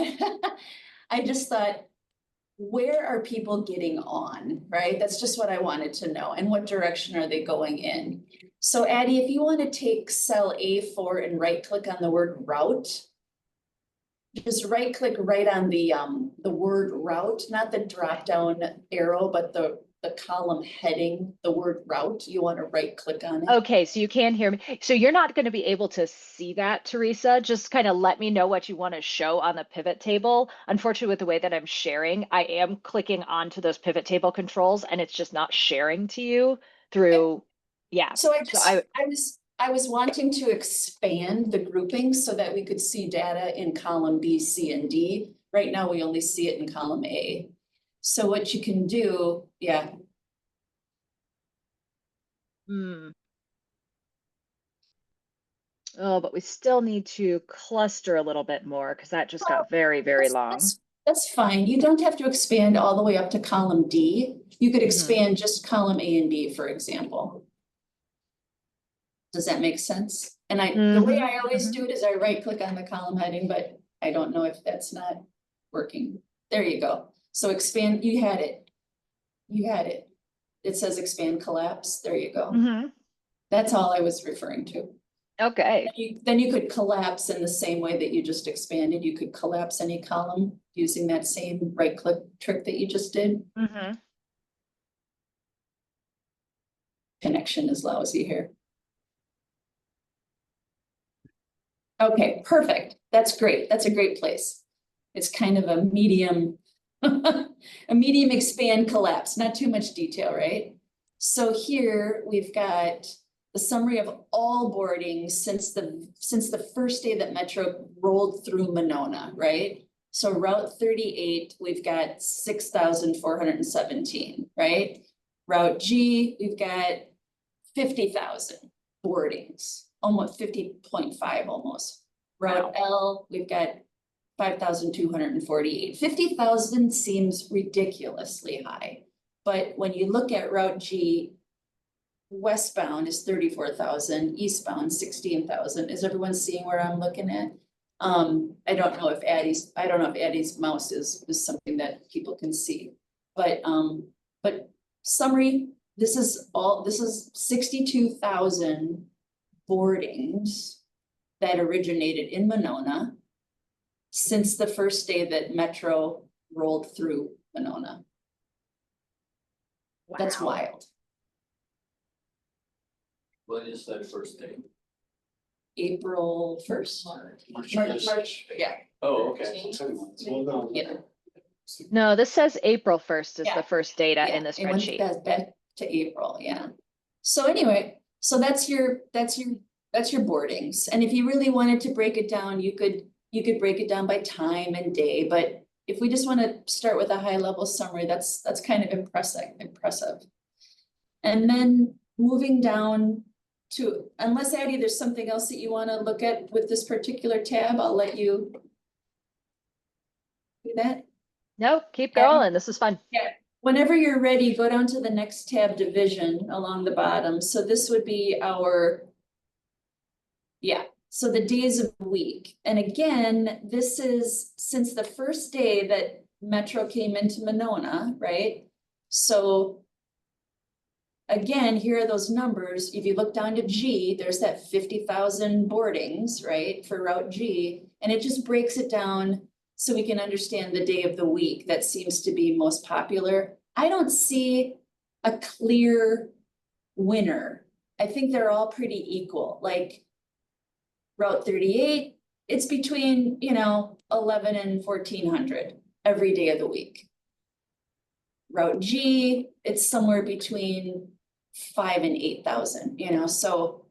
[SPEAKER 1] where are people getting on, right? That's just what I wanted to know, and what direction are they going in? So Addie, if you want to take cell A4 and right click on the word route, just right click right on the word route, not the drop down arrow, but the column heading, the word route, you want to right click on it.
[SPEAKER 5] Okay, so you can hear me. So you're not going to be able to see that, Teresa. Just kind of let me know what you want to show on the pivot table. Unfortunately, with the way that I'm sharing, I am clicking onto those pivot table controls and it's just not sharing to you through, yeah.
[SPEAKER 1] So I was wanting to expand the groupings so that we could see data in column B, C, and D. Right now, we only see it in column A. So what you can do, yeah.
[SPEAKER 5] Oh, but we still need to cluster a little bit more because that just got very, very long.
[SPEAKER 1] That's fine. You don't have to expand all the way up to column D. You could expand just column A and B, for example. Does that make sense? And the way I always do it is I right click on the column heading, but I don't know if that's not working. There you go. So expand, you had it. You had it. It says expand collapse. There you go. That's all I was referring to.
[SPEAKER 5] Okay.
[SPEAKER 1] Then you could collapse in the same way that you just expanded. You could collapse any column using that same right click trick that you just did. Connection is lousy here. Okay, perfect. That's great. That's a great place. It's kind of a medium, a medium expand collapse, not too much detail, right? So here we've got the summary of all boardings since the first day that Metro rolled through Monona, right? So Route 38, we've got 6,417, right? Route G, we've got 50,000 boardings, almost 50.5 almost. Route L, we've got 5,248. 50,000 seems ridiculously high. But when you look at Route G, westbound is 34,000, eastbound 16,000. Is everyone seeing where I'm looking at? I don't know if Addie's mouse is something that people can see. But summary, this is 62,000 boardings that originated in Monona since the first day that Metro rolled through Monona. Wow. That's wild.
[SPEAKER 6] What is that first day?
[SPEAKER 1] April 1st. March, yeah.
[SPEAKER 6] Oh, okay.
[SPEAKER 1] Yeah.
[SPEAKER 5] No, this says April 1st is
[SPEAKER 1] Yeah.
[SPEAKER 5] the first data in the
[SPEAKER 1] It went
[SPEAKER 5] spreadsheet.
[SPEAKER 1] back to April, yeah. So anyway, so that's your boardings. And if you really wanted to break it down, you could break it down by time and day, but if we just want to start with a high level summary, that's kind of impressive. And then moving down
[SPEAKER 4] to, unless Addie, there's something else that you wanna look at with this particular tab, I'll let you do that.
[SPEAKER 5] No, keep
[SPEAKER 4] Abby?
[SPEAKER 5] going. This is fun.
[SPEAKER 4] Whenever you're ready, go down to the next tab, division, along the bottom. So this would be our. Yeah, so the days of the week. And again, this is since the first day that Metro came into Monona, right? So. Again, here are those numbers. If you look down to G, there's that 50,000 boardings, right, for Route G. And it just breaks it down so we can understand the day of the week that seems to be most popular. I don't see a clear winner. I think they're all pretty equal, like Route 38, it's between, 11 and 1400 every day of the week. Route G, it's somewhere between 5 and 8,000, so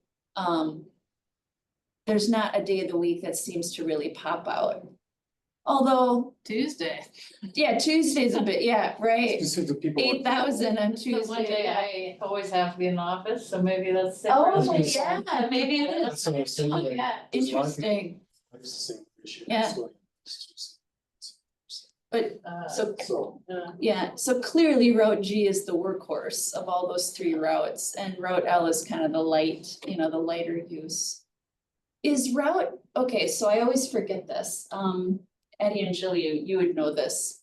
[SPEAKER 4] there's not a day of the week that seems to really pop out. Although,
[SPEAKER 3] Tuesday.
[SPEAKER 4] yeah, Tuesday's a bit, yeah, right,
[SPEAKER 7] Just the people.
[SPEAKER 4] 8,000 on
[SPEAKER 3] The one day
[SPEAKER 4] Tuesday.
[SPEAKER 3] I always have to be in the office, so maybe that's.
[SPEAKER 4] Oh,
[SPEAKER 3] different.
[SPEAKER 4] yeah, maybe it is.
[SPEAKER 7] That's what I was thinking.
[SPEAKER 4] Oh, yeah,
[SPEAKER 7] There's a lot of people-
[SPEAKER 4] interesting,
[SPEAKER 7] I just the same issue.
[SPEAKER 4] Yeah.
[SPEAKER 7] So,
[SPEAKER 4] but
[SPEAKER 3] So,
[SPEAKER 7] So,
[SPEAKER 4] yeah, so clearly Route G is the workhorse of all those three routes, and Route L is kind of the light, the lighter use. Is Route, okay, so I always forget this, Eddie and Jill, you would know this.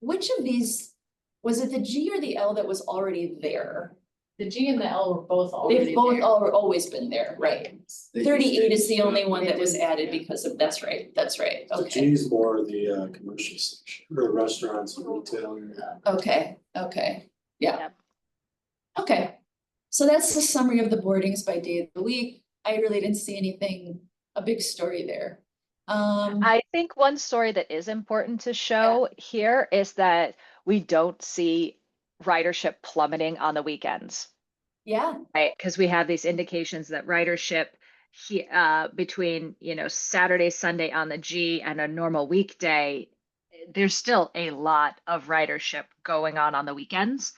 [SPEAKER 4] Which of these, was it the G or the L that was already there?
[SPEAKER 3] the G and the L were both already
[SPEAKER 4] They've both
[SPEAKER 3] there.
[SPEAKER 4] always been there, right?
[SPEAKER 6] They
[SPEAKER 4] 38 is the only one
[SPEAKER 3] They
[SPEAKER 4] that was
[SPEAKER 3] did,
[SPEAKER 4] added
[SPEAKER 3] yeah.
[SPEAKER 4] because of, that's right, okay,
[SPEAKER 7] G is more the commercial section, or restaurants and retail.
[SPEAKER 4] okay, yeah.
[SPEAKER 5] Yep.
[SPEAKER 4] Okay, so that's the summary of the boardings by day of the week. I really didn't see anything, a big story there.
[SPEAKER 5] I think one story that is important to show here is that we don't see ridership plummeting on the weekends,
[SPEAKER 4] Yeah,
[SPEAKER 5] right? Because we have these indications that ridership between, Saturday, Sunday on the G and a normal weekday, there's still a lot of ridership going on the weekends,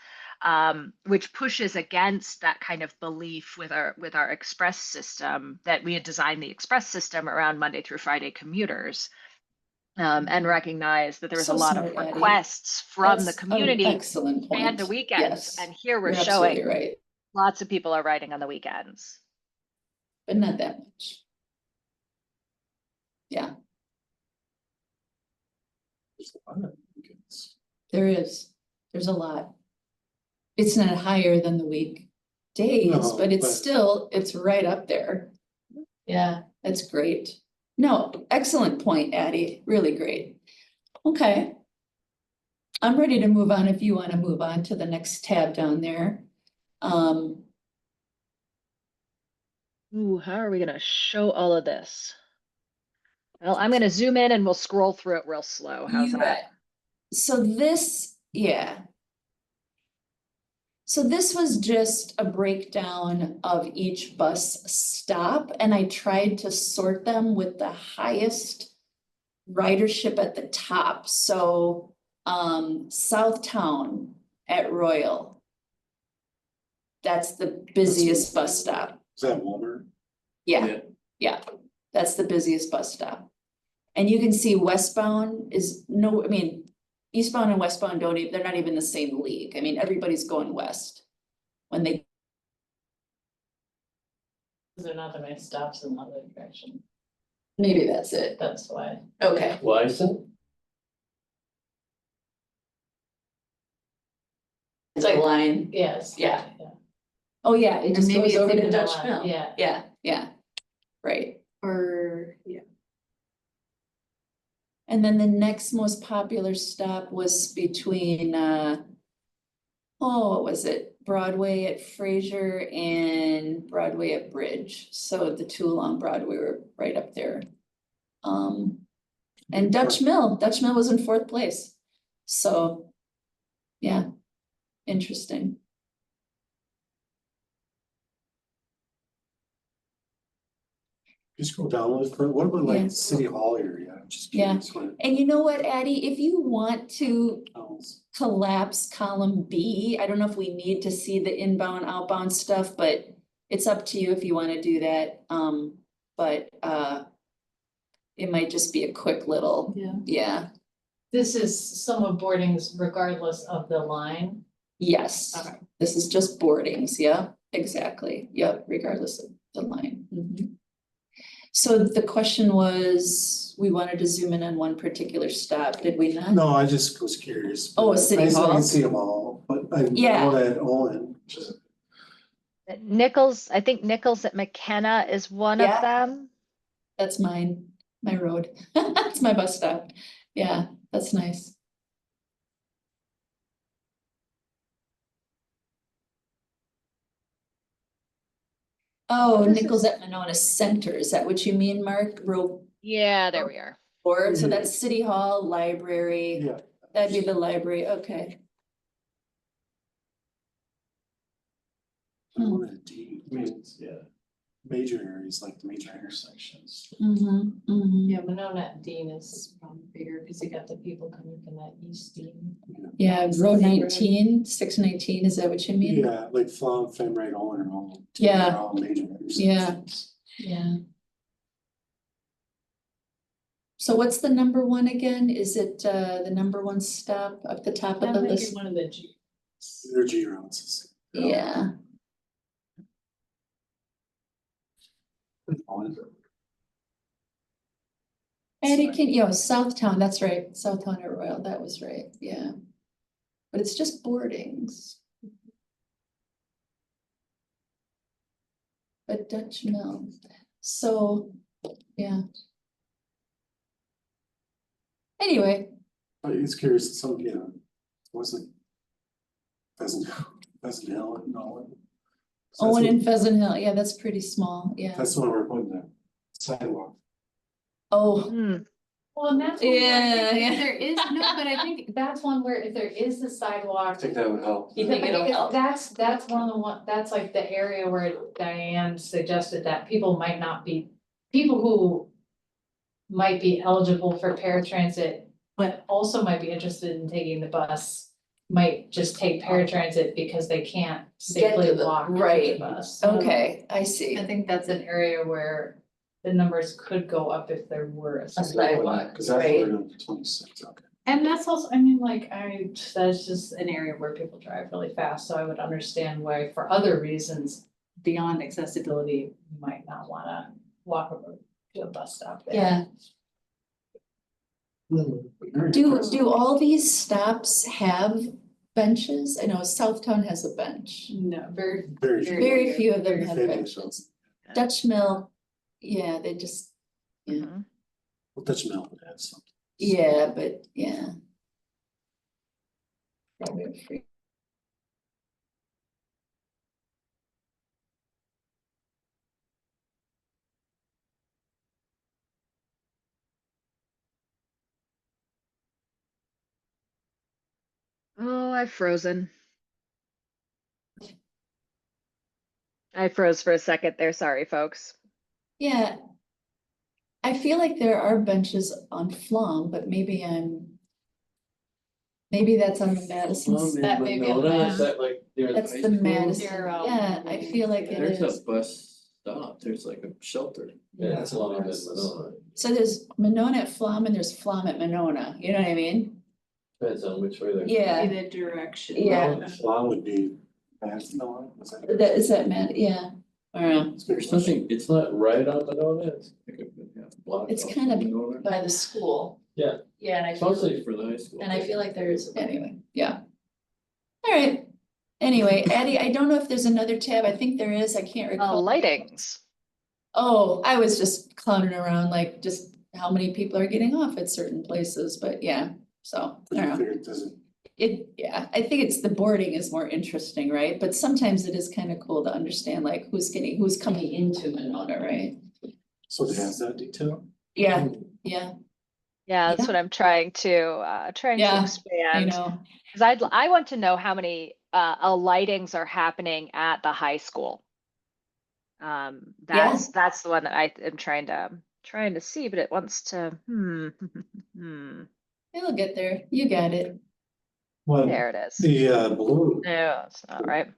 [SPEAKER 5] which pushes against that kind of belief with our express system that we had designed the express system around Monday through Friday commuters. And recognize that there was
[SPEAKER 4] So
[SPEAKER 5] a lot of
[SPEAKER 4] smart, Addie.
[SPEAKER 5] requests from the
[SPEAKER 4] that's an
[SPEAKER 5] community
[SPEAKER 4] excellent point.
[SPEAKER 5] and the weekends.
[SPEAKER 4] Yes,
[SPEAKER 5] And here we're
[SPEAKER 4] you're absolutely
[SPEAKER 5] showing
[SPEAKER 4] right,
[SPEAKER 5] lots of people are riding on the weekends.
[SPEAKER 4] but not that much. Yeah,
[SPEAKER 7] There's a lot of weekends.
[SPEAKER 4] there's a lot. It's not higher than the week days,
[SPEAKER 7] No,
[SPEAKER 4] but it's
[SPEAKER 7] but-
[SPEAKER 4] still, it's right up there.
[SPEAKER 3] Yeah,
[SPEAKER 4] That's great. No, excellent point, Addie, really great. Okay. I'm ready to move on if you want to move on to the next tab down there.
[SPEAKER 5] Ooh, how are we gonna show all of this? Well, I'm gonna zoom in and we'll scroll through it real slow. How's
[SPEAKER 4] You
[SPEAKER 5] that?
[SPEAKER 4] bet. So this, yeah. So this was just a breakdown of each bus stop, and I tried to sort them with the highest ridership at the top. So, Southtown at Royal. That's the busiest bus stop.
[SPEAKER 7] Is that Walmart?
[SPEAKER 4] Yeah, yeah, that's the busiest bus stop. And you can see westbound is no, I mean, eastbound and westbound don't even, they're not even the same league. I mean, everybody's going west. When they,
[SPEAKER 3] there are not that many stops in the other direction,
[SPEAKER 4] maybe that's it.
[SPEAKER 3] that's why.
[SPEAKER 4] Okay,
[SPEAKER 6] Why is it?
[SPEAKER 4] it's like line.
[SPEAKER 3] Yes.
[SPEAKER 4] Yeah. Oh, yeah, it just
[SPEAKER 3] maybe
[SPEAKER 4] goes
[SPEAKER 3] it's
[SPEAKER 4] over to
[SPEAKER 3] even
[SPEAKER 4] Dutch
[SPEAKER 3] one,
[SPEAKER 4] Mill.
[SPEAKER 3] yeah.
[SPEAKER 4] Yeah, right, or, yeah. And then the next most popular stop was between, what was it? Broadway at Fraser and Broadway at Bridge. So the two along Broadway were right up there. And Dutch Mill was in fourth place. So, yeah, interesting.
[SPEAKER 7] You scroll down a little further, what about
[SPEAKER 4] Yeah.
[SPEAKER 7] like City Hall area? I'm just
[SPEAKER 4] Yeah.
[SPEAKER 7] curious.
[SPEAKER 4] And you know what, Addie, if you want to
[SPEAKER 7] Oh,
[SPEAKER 4] collapse column B. I don't know if we need to see the inbound, outbound stuff, but it's up to you if you wanna do that. But it might just be a quick little,
[SPEAKER 1] Yeah.
[SPEAKER 4] yeah,
[SPEAKER 3] This is some of boardings regardless of the line.
[SPEAKER 4] yes.
[SPEAKER 3] Okay.
[SPEAKER 4] This is just boardings, yeah, exactly, yep, regardless of the line. So the question was, we wanted to zoom in on one particular stop, did we not?
[SPEAKER 7] No, I just was curious.
[SPEAKER 4] Oh,
[SPEAKER 7] but
[SPEAKER 4] City
[SPEAKER 7] I said I
[SPEAKER 4] Hall?
[SPEAKER 7] can see them all, but I
[SPEAKER 4] Yeah.
[SPEAKER 7] know that Olin, which is
[SPEAKER 5] Nichols, I think Nichols at McKenna is one of
[SPEAKER 4] Yeah.
[SPEAKER 5] them.
[SPEAKER 4] That's mine, my road, it's my bus stop, yeah, that's nice. Oh,
[SPEAKER 5] This
[SPEAKER 4] Nichols
[SPEAKER 5] is-
[SPEAKER 4] at Monona Center, is that what you mean, Mark? Road
[SPEAKER 5] Yeah, there we are.
[SPEAKER 4] board, so that's City Hall, library,
[SPEAKER 7] yeah.
[SPEAKER 4] that'd be the library, okay.
[SPEAKER 7] Olin and D, I mean, it's, yeah, major areas like the major intersections.
[SPEAKER 3] Yeah, Monona and Dean is probably bigger because you got the people coming from that east Dean.
[SPEAKER 4] Yeah, Road 19, 619, is that what you mean?
[SPEAKER 7] Yeah, like Flom, Fenright, Olin are all.
[SPEAKER 4] Yeah.
[SPEAKER 7] they're all major intersections.
[SPEAKER 4] Yeah. So what's the number one again? Is it the number one stop up the top of
[SPEAKER 3] That
[SPEAKER 4] the
[SPEAKER 3] might be
[SPEAKER 4] list?
[SPEAKER 3] one of the G.
[SPEAKER 7] They're G roads.
[SPEAKER 4] Yeah,
[SPEAKER 7] Olin.
[SPEAKER 4] Eddie can, Southtown, that's right, Southtown at Royal, that was right, yeah. But it's just boardings. But Dutch Mill, so, yeah. Anyway,
[SPEAKER 7] But it's curious, some, wasn't. Pheasant Hill and Olin. So that's
[SPEAKER 4] Owen
[SPEAKER 7] what-
[SPEAKER 4] and Pheasant Hill, yeah, that's pretty small, yeah.
[SPEAKER 7] That's the one we're putting the sidewalk.
[SPEAKER 4] Oh,
[SPEAKER 5] Hmm.
[SPEAKER 3] Well, and that's. one where I
[SPEAKER 4] Yeah,
[SPEAKER 3] think
[SPEAKER 4] yeah.
[SPEAKER 3] if there is, no, but I think that's one where if there is the
[SPEAKER 2] I
[SPEAKER 3] sidewalk.
[SPEAKER 2] think that would help.
[SPEAKER 4] You think it'll help?
[SPEAKER 3] That's one of the one, that's like the area where Diane suggested that people might not be, people who. Might be eligible for paratransit, but also might be interested in taking the bus. Might just take paratransit because they can't
[SPEAKER 4] Get to
[SPEAKER 3] safely
[SPEAKER 4] the-
[SPEAKER 3] walk to the
[SPEAKER 4] right.
[SPEAKER 3] bus.
[SPEAKER 4] okay, I see.
[SPEAKER 3] I think that's an area where the numbers could go up if there were a
[SPEAKER 4] sidewalk.
[SPEAKER 7] Cause that's
[SPEAKER 4] Right.
[SPEAKER 7] what we're doing for 26, okay.
[SPEAKER 3] And that's also, I mean, like, that's just an area where people drive really fast, so I would understand why, for other reasons, beyond accessibility, you might not wanna walk over to a bus stop there.
[SPEAKER 4] Yeah, do all these stops have benches? I know Southtown has a bench.
[SPEAKER 3] No, very,
[SPEAKER 7] Very.
[SPEAKER 4] Very few of them have
[SPEAKER 7] Very
[SPEAKER 4] benches. Dutch Mill, yeah, they just, yeah,
[SPEAKER 5] Mhm.
[SPEAKER 7] Well, Dutch Mill would have some.
[SPEAKER 4] yeah, but yeah. Probably a free-
[SPEAKER 5] Oh, I've frozen. I froze for a second there. Sorry, folks.
[SPEAKER 4] Yeah. I feel like there are benches on Flom, but maybe maybe that's on the Madison.
[SPEAKER 3] That may be a
[SPEAKER 6] Monona,
[SPEAKER 3] plan.
[SPEAKER 6] is that like near the
[SPEAKER 4] That's
[SPEAKER 6] high
[SPEAKER 4] the
[SPEAKER 6] school?
[SPEAKER 4] Madison,
[SPEAKER 3] Near,
[SPEAKER 4] yeah, I feel like it
[SPEAKER 6] There's
[SPEAKER 4] is.
[SPEAKER 6] a bus stop, there's like a shelter.
[SPEAKER 3] Yeah.
[SPEAKER 6] That's along in Monona,
[SPEAKER 4] So there's Monona at Flom and there's Flom at Monona, you know what I mean?
[SPEAKER 6] depends on which way they're.
[SPEAKER 4] Yeah,
[SPEAKER 3] the direction.
[SPEAKER 4] Yeah.
[SPEAKER 7] Flom would be, no, was that?
[SPEAKER 4] that is that Mad, yeah. I don't know,
[SPEAKER 7] It's a good
[SPEAKER 6] There's
[SPEAKER 7] question.
[SPEAKER 6] nothing, it's not right on Monona, it's like a half block.
[SPEAKER 4] It's
[SPEAKER 6] off
[SPEAKER 4] kind of
[SPEAKER 6] Monona.
[SPEAKER 4] by the school.
[SPEAKER 6] Yeah.
[SPEAKER 4] Yeah, and I
[SPEAKER 6] It's
[SPEAKER 4] feel,
[SPEAKER 6] mostly for the high school.
[SPEAKER 4] and I feel like there's, anyway, yeah. All right, anyway, Addie, I don't know if there's another tab, I think there is, I can't recall.
[SPEAKER 5] Lightings.
[SPEAKER 4] Oh, I was just clowning around, like just how many people are getting off at certain places, but yeah, so, I don't know.
[SPEAKER 7] Figure it doesn't,
[SPEAKER 4] Yeah, I think it's the boarding is more interesting, right? But sometimes it is kind of cool to understand like who's coming into Monona, right?
[SPEAKER 7] so it has that detail?
[SPEAKER 4] Yeah, yeah,
[SPEAKER 5] Yeah, that's
[SPEAKER 4] Yeah.
[SPEAKER 5] what I'm trying to
[SPEAKER 4] Yeah, I
[SPEAKER 5] expand.
[SPEAKER 4] know.
[SPEAKER 5] Cause I want to know how many lightings are happening at the high school. That's the one that I am trying to see, but it wants to,
[SPEAKER 4] It'll get there. You got it.
[SPEAKER 7] Well,
[SPEAKER 5] There it is.
[SPEAKER 7] the blue,
[SPEAKER 5] No, it's not right.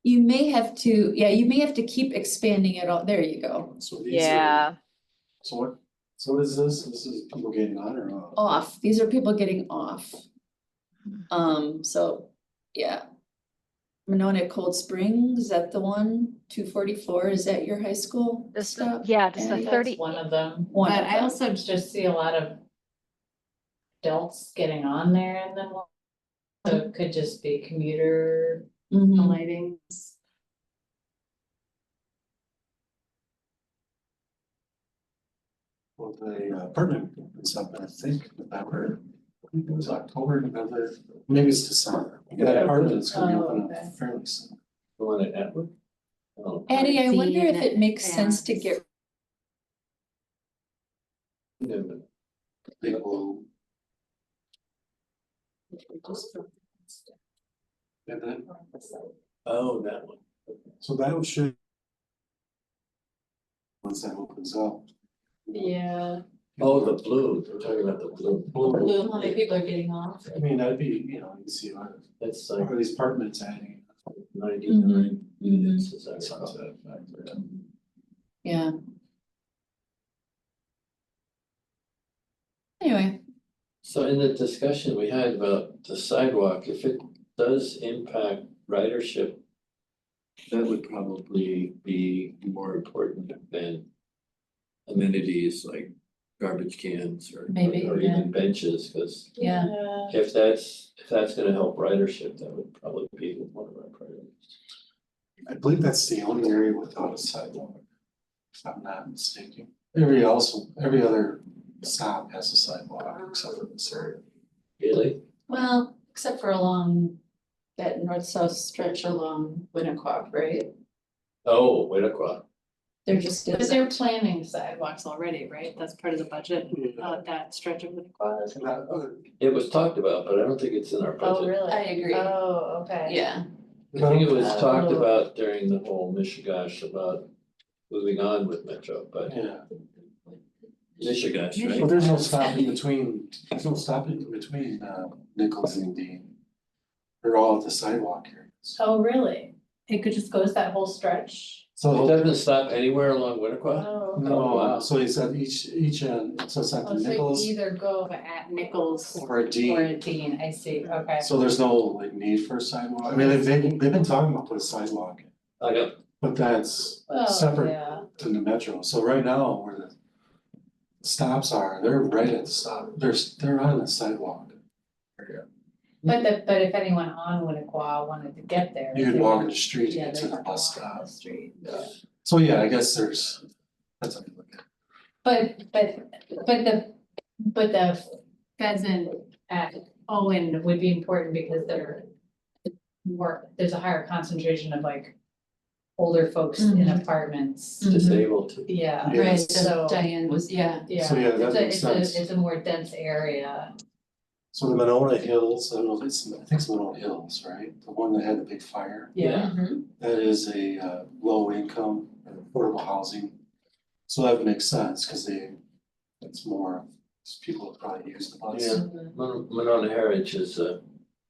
[SPEAKER 4] You may have to, yeah, you may have to keep expanding it out. There you go.
[SPEAKER 7] so these are.
[SPEAKER 5] Yeah,
[SPEAKER 7] So what is this? This is people getting on or off?
[SPEAKER 4] Off. These are people getting off. So, yeah. Monona Cold Springs, is that the one? 244, is that your high school
[SPEAKER 5] this,
[SPEAKER 4] stop?
[SPEAKER 5] yeah, it's the
[SPEAKER 4] Patty?
[SPEAKER 5] 30,
[SPEAKER 3] That's one of them,
[SPEAKER 4] One
[SPEAKER 3] but
[SPEAKER 4] of
[SPEAKER 3] I
[SPEAKER 4] them.
[SPEAKER 3] also just see a lot of adults getting on there and then so it could just be commuter
[SPEAKER 4] Mhm.
[SPEAKER 3] lighting.
[SPEAKER 7] Well, the apartment is up, I think, November. I think it was October, November, maybe it's December. That apartment is gonna be
[SPEAKER 3] Oh,
[SPEAKER 7] open
[SPEAKER 3] okay.
[SPEAKER 7] up fairly soon.
[SPEAKER 6] The one at Atwood? Oh,
[SPEAKER 4] Addie, I wonder if
[SPEAKER 8] Francine
[SPEAKER 4] it makes sense to get,
[SPEAKER 6] yeah, but
[SPEAKER 7] Big blue. And then,
[SPEAKER 6] oh, that one.
[SPEAKER 7] so that should. Once that opens up.
[SPEAKER 3] Yeah.
[SPEAKER 6] Oh, the blue, we're talking about the blue.
[SPEAKER 3] Blue, how many people are getting off?
[SPEAKER 7] I mean, that'd be, you know, you can see a lot of,
[SPEAKER 6] That's
[SPEAKER 7] what
[SPEAKER 6] like
[SPEAKER 7] are these apartments adding?
[SPEAKER 6] 99 units, as I
[SPEAKER 7] That sounds
[SPEAKER 6] recall.
[SPEAKER 7] that fact,
[SPEAKER 4] yeah. Anyway,
[SPEAKER 6] So in the discussion we had about the sidewalk, if it does impact ridership, that would probably be more important than amenities like garbage cans or
[SPEAKER 4] Maybe,
[SPEAKER 6] or even benches, because
[SPEAKER 4] yeah.
[SPEAKER 6] if that's gonna help ridership, that would probably be one of our priorities.
[SPEAKER 7] I believe that's the only area without a sidewalk, if I'm not mistaken. Every other stop has a sidewalk except for this area.
[SPEAKER 6] Really?
[SPEAKER 1] Well, except for along that north-south stretch along Winnequa, right?
[SPEAKER 6] Oh, Winnequa.
[SPEAKER 1] There just
[SPEAKER 3] But
[SPEAKER 1] is.
[SPEAKER 3] they're planning sidewalks already, right? That's part of the budget, that stretch of Winnequa.
[SPEAKER 7] And that other-
[SPEAKER 6] It was talked about, but I don't think it's in our budget.
[SPEAKER 3] Oh, really?
[SPEAKER 1] I agree.
[SPEAKER 3] Oh, okay.
[SPEAKER 1] Yeah,
[SPEAKER 6] I think it was talked
[SPEAKER 3] Oh.
[SPEAKER 6] about during the whole Michigash about moving on with Metro, but
[SPEAKER 7] Yeah,
[SPEAKER 6] Michigash, right?
[SPEAKER 7] well, there's no stopping between, Nichols and Dean. They're all at the sidewalk here.
[SPEAKER 3] Oh, really? It could just goes that whole stretch?
[SPEAKER 6] It
[SPEAKER 7] So,
[SPEAKER 6] doesn't stop anywhere along Winnequa?
[SPEAKER 3] Oh.
[SPEAKER 7] no, so he said each end, so it's at the
[SPEAKER 3] Oh, so you
[SPEAKER 7] Nichols
[SPEAKER 3] either go at Nichols
[SPEAKER 7] or a
[SPEAKER 3] or
[SPEAKER 7] Dean.
[SPEAKER 3] at Dean, I see, okay.
[SPEAKER 7] So there's no like need for a sidewalk. I mean, they've been talking about putting a sidewalk, in,
[SPEAKER 6] I don't,
[SPEAKER 7] but that's
[SPEAKER 3] Well,
[SPEAKER 7] separate
[SPEAKER 3] yeah.
[SPEAKER 7] than the metro. So right now, where the stops are, they're right at the stop. They're on the sidewalk.
[SPEAKER 3] But if anyone on Winnequa wanted to get there.
[SPEAKER 7] You could
[SPEAKER 3] they
[SPEAKER 7] walk
[SPEAKER 3] would-
[SPEAKER 7] in the street to
[SPEAKER 3] Yeah,
[SPEAKER 7] get
[SPEAKER 3] they
[SPEAKER 7] to the
[SPEAKER 3] have
[SPEAKER 7] bus
[SPEAKER 3] walk
[SPEAKER 7] stop.
[SPEAKER 3] on the street.
[SPEAKER 7] So yeah, I guess that's how you look at it.
[SPEAKER 3] But the pheasant at Owen would be important because there's a higher concentration of like older folks in
[SPEAKER 1] Mhm.
[SPEAKER 3] apartments.
[SPEAKER 6] disabled.
[SPEAKER 3] Yeah,
[SPEAKER 7] Yeah.
[SPEAKER 1] right,
[SPEAKER 3] So-
[SPEAKER 1] so Diane was, yeah.
[SPEAKER 3] yeah.
[SPEAKER 7] So, yeah, that
[SPEAKER 3] It's a-
[SPEAKER 7] makes
[SPEAKER 3] it's a-
[SPEAKER 7] sense.
[SPEAKER 3] It's a more dense area.
[SPEAKER 7] So the Monona Hills, I don't know if I think it's Monona Hills, right? The one that had the big fire.
[SPEAKER 6] Yeah.
[SPEAKER 7] That is a low income affordable housing. So that would make sense because it's more, people would probably use the bus.
[SPEAKER 6] Yeah. Monona Heritage is a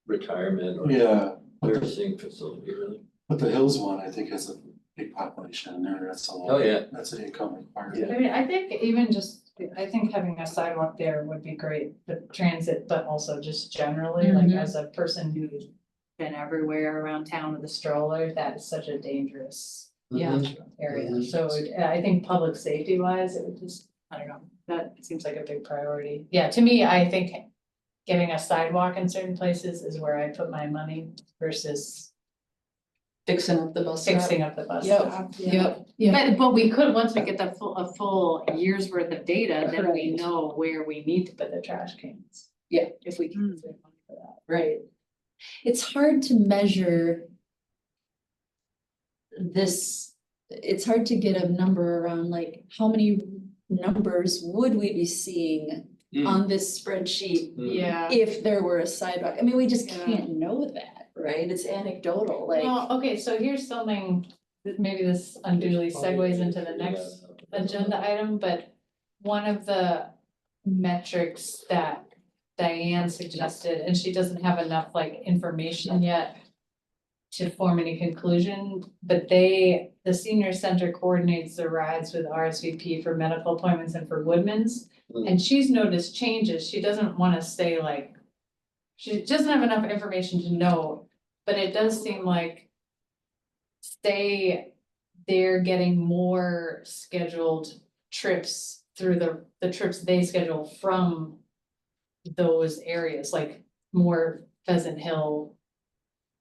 [SPEAKER 6] retirement or
[SPEAKER 7] Yeah,
[SPEAKER 6] nursing facility, really.
[SPEAKER 7] but the Hills one, I think, has a big population in there. That's a low.
[SPEAKER 6] Oh, yeah.
[SPEAKER 7] That's an income requirement.
[SPEAKER 6] Yeah.
[SPEAKER 3] I mean, I think even just, I think having a sidewalk there would be great, the transit, but also just generally, like
[SPEAKER 1] Mhm.
[SPEAKER 3] as a person who's been everywhere around town with a stroller, that is such a dangerous
[SPEAKER 1] Yeah.
[SPEAKER 6] Mhm.
[SPEAKER 3] area.
[SPEAKER 6] Mhm.
[SPEAKER 3] So I think public safety wise, it would just, I don't know, that seems like a big priority. Yeah, to me, I think getting a sidewalk in certain places is where I put my money versus
[SPEAKER 1] Fixing up the bus stop.
[SPEAKER 3] fixing up the bus
[SPEAKER 1] Yep,
[SPEAKER 3] stop. Yeah.
[SPEAKER 1] Yep, yeah.
[SPEAKER 3] But we could, once we get a full year's worth of data, then we
[SPEAKER 1] Correct.
[SPEAKER 3] know where we need to put the trash cans.
[SPEAKER 1] Yeah.
[SPEAKER 3] If we can save money for that.
[SPEAKER 1] Right.
[SPEAKER 4] It's hard to measure this, it's hard to get a number around like how many numbers would we be seeing
[SPEAKER 6] Mm.
[SPEAKER 4] on this spreadsheet
[SPEAKER 6] Mm.
[SPEAKER 3] Yeah.
[SPEAKER 4] if there were a sidewalk? I mean, we just
[SPEAKER 3] Yeah.
[SPEAKER 4] can't know that, right? It's anecdotal, like.
[SPEAKER 3] Well, okay, so here's something, that maybe this unduly segues into the next agenda item, but one of the metrics that Diane suggested, and she doesn't have enough like information yet to form any conclusion, but the senior center coordinates the rides with RSVP for medical appointments and for Woodman's.
[SPEAKER 6] Mm.
[SPEAKER 3] And she's noticed changes. She doesn't wanna say like, she doesn't have enough information to know, but it does seem like they're getting more scheduled trips through the trips they schedule from those areas, like more Pheasant Hill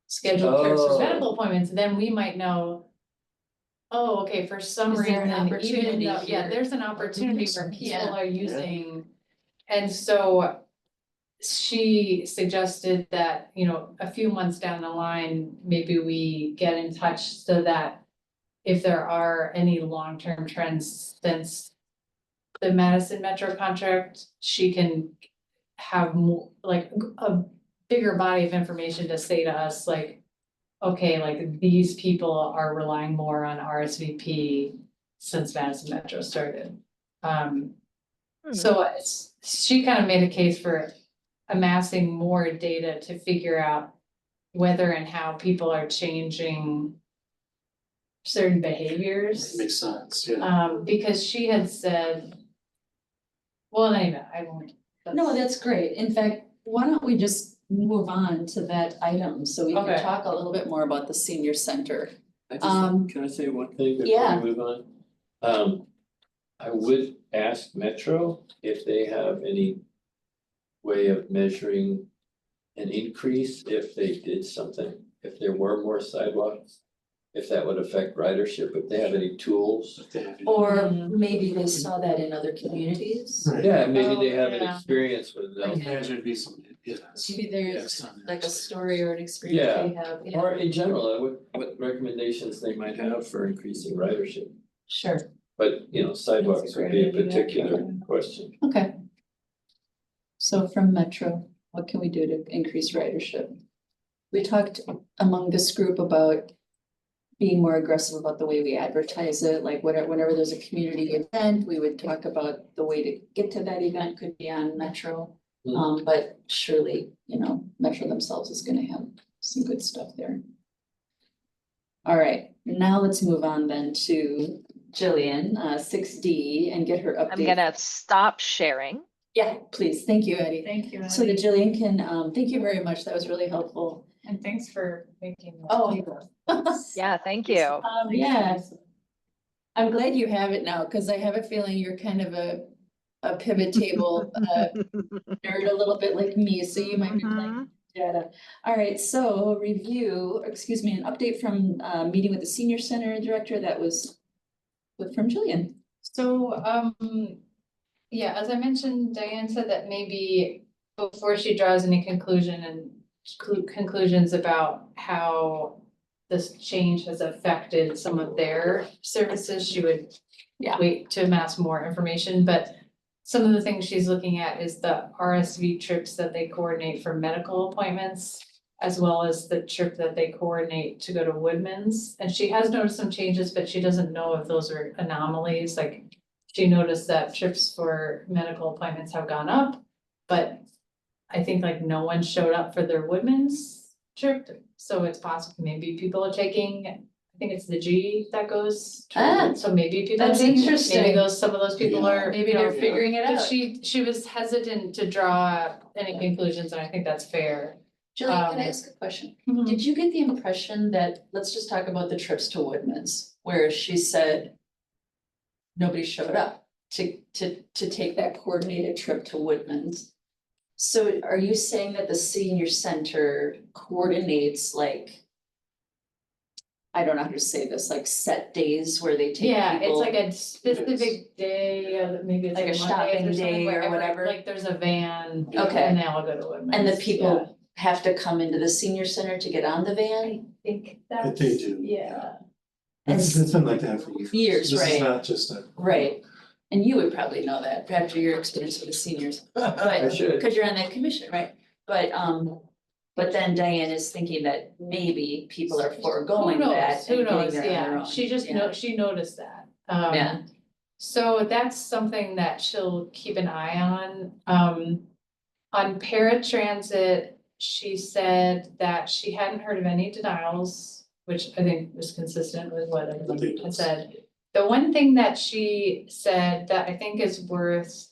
[SPEAKER 3] scheduled trips
[SPEAKER 6] Oh.
[SPEAKER 3] for medical appointments, then we might know, oh, okay, for some
[SPEAKER 1] Is there
[SPEAKER 3] reason,
[SPEAKER 1] an
[SPEAKER 3] even
[SPEAKER 1] opportunity
[SPEAKER 3] though, yeah,
[SPEAKER 1] here?
[SPEAKER 3] there's an opportunity where
[SPEAKER 1] Yeah.
[SPEAKER 3] people are using. And so she suggested that, you know, a few months down the line, maybe we get in touch so that if there are any long-term trends since the Madison Metro contract, she can have more, like, a bigger body of information to say to us, like, okay, like, these people are relying more on RSVP since Madison Metro started. So she kind of made a case for amassing more data to figure out whether and how people are changing certain behaviors.
[SPEAKER 7] Makes sense, yeah.
[SPEAKER 3] Because she had said, well, anyway, I won't.
[SPEAKER 1] No, that's great. In fact, why don't we just move on to that item so we can
[SPEAKER 3] Okay.
[SPEAKER 1] talk a little bit more about the senior center.
[SPEAKER 6] I
[SPEAKER 1] Um,
[SPEAKER 6] can I say one thing before
[SPEAKER 1] yeah.
[SPEAKER 6] we move on? I would ask Metro if they have any way of measuring an increase if they did something, if there were more sidewalks, if that would affect ridership, if they have any tools.
[SPEAKER 7] If they have-
[SPEAKER 1] Or maybe they saw that in other communities.
[SPEAKER 7] Right.
[SPEAKER 6] Yeah, maybe they
[SPEAKER 3] Oh,
[SPEAKER 6] have an
[SPEAKER 3] yeah.
[SPEAKER 6] experience with
[SPEAKER 7] I
[SPEAKER 6] them.
[SPEAKER 7] imagine it'd be some, yeah.
[SPEAKER 1] Maybe there's like a story or an experience
[SPEAKER 6] Yeah.
[SPEAKER 1] they have. Yeah.
[SPEAKER 6] Or in general, what recommendations they might have for increasing ridership.
[SPEAKER 1] Sure,
[SPEAKER 6] But, you know, sidewalks would be a
[SPEAKER 3] great idea.
[SPEAKER 6] particular question.
[SPEAKER 1] okay. So from Metro, what can we do to increase ridership? We talked among this group about being more aggressive about the way we advertise it, like whenever there's a community event, we would talk about the way to get to that event could be on Metro.
[SPEAKER 6] Hmm.
[SPEAKER 1] But surely, you know, Metro themselves is gonna have some good stuff there. All right, now let's move on then to Jillian, 6D, and get her update.
[SPEAKER 5] I'm gonna stop sharing.
[SPEAKER 1] Yeah, please, thank you, Eddie.
[SPEAKER 3] Thank you,
[SPEAKER 1] So that
[SPEAKER 3] Eddie,
[SPEAKER 1] Jillian can, thank you very much, that was really helpful.
[SPEAKER 3] and thanks for making. that.
[SPEAKER 1] Oh.
[SPEAKER 5] Yeah, thank you.
[SPEAKER 1] Yeah. I'm glad you have it now, cause I have a feeling you're kind of a pivot table nerd a little bit like me, so you might be playing data. All right, so review, excuse me, an update from meeting with the senior center director that was from Jillian.
[SPEAKER 3] So, yeah, as I mentioned, Diane said that maybe before she draws any conclusions about how this change has affected some of their services, she would
[SPEAKER 1] Yeah.
[SPEAKER 3] wait to amass more information, but some of the things she's looking at is the RSV trips that they coordinate for medical appointments, as well as the trip that they coordinate to go to Woodman's. And she has noticed some changes, but she doesn't know if those are anomalies, like she noticed that trips for medical appointments have gone up, but I think like no one showed up for their Woodman's trip, so it's possible maybe people are taking, I think it's the G that goes. to
[SPEAKER 1] Ah,
[SPEAKER 3] Woodman's, so maybe people.
[SPEAKER 1] that's
[SPEAKER 3] maybe
[SPEAKER 1] interesting.
[SPEAKER 3] some of those people
[SPEAKER 7] Yeah.
[SPEAKER 3] are,
[SPEAKER 1] Maybe
[SPEAKER 3] you know,
[SPEAKER 1] they're figuring it
[SPEAKER 3] but
[SPEAKER 1] out.
[SPEAKER 3] she was hesitant to draw any conclusions, and I think that's fair.
[SPEAKER 1] Jillian, can I
[SPEAKER 3] Um,
[SPEAKER 1] ask a question? Did you get the impression that, let's just talk about the trips to Woodman's, where she said nobody showed up to take that coordinated trip to Woodman's? So are you saying that the senior center coordinates like, I don't know how to say this, like set days where they take people?
[SPEAKER 3] Yeah, it's like a specific day, maybe it's
[SPEAKER 1] Like a
[SPEAKER 3] like
[SPEAKER 1] shopping
[SPEAKER 3] Mondays or something,
[SPEAKER 1] day or
[SPEAKER 3] where
[SPEAKER 1] whatever?
[SPEAKER 3] like there's a van.
[SPEAKER 1] Okay.
[SPEAKER 3] And they all go to Woodman's.
[SPEAKER 1] And the
[SPEAKER 3] yeah.
[SPEAKER 1] people have to come into the senior center to get on the van?
[SPEAKER 3] I think
[SPEAKER 7] But
[SPEAKER 3] that's.
[SPEAKER 7] they do,
[SPEAKER 3] Yeah.
[SPEAKER 7] It's been like that for years.
[SPEAKER 1] Years,
[SPEAKER 7] This
[SPEAKER 1] right.
[SPEAKER 7] is not just a.
[SPEAKER 1] Right, and you would probably know that after your experience with the seniors,
[SPEAKER 6] I should.
[SPEAKER 1] because you're on that commission, right? But then Diane is thinking that maybe people are foregoing
[SPEAKER 3] Who knows?
[SPEAKER 1] that
[SPEAKER 3] Who
[SPEAKER 1] and getting
[SPEAKER 3] knows?
[SPEAKER 1] there on their
[SPEAKER 3] Yeah,
[SPEAKER 1] own.
[SPEAKER 3] she just
[SPEAKER 1] Yeah.
[SPEAKER 3] she noticed that.
[SPEAKER 1] Yeah.
[SPEAKER 3] So that's something that she'll keep an eye on. On paratransit, she said that she hadn't heard of any denials, which I think was consistent with what everybody had said. The one thing that she said that I think is worth,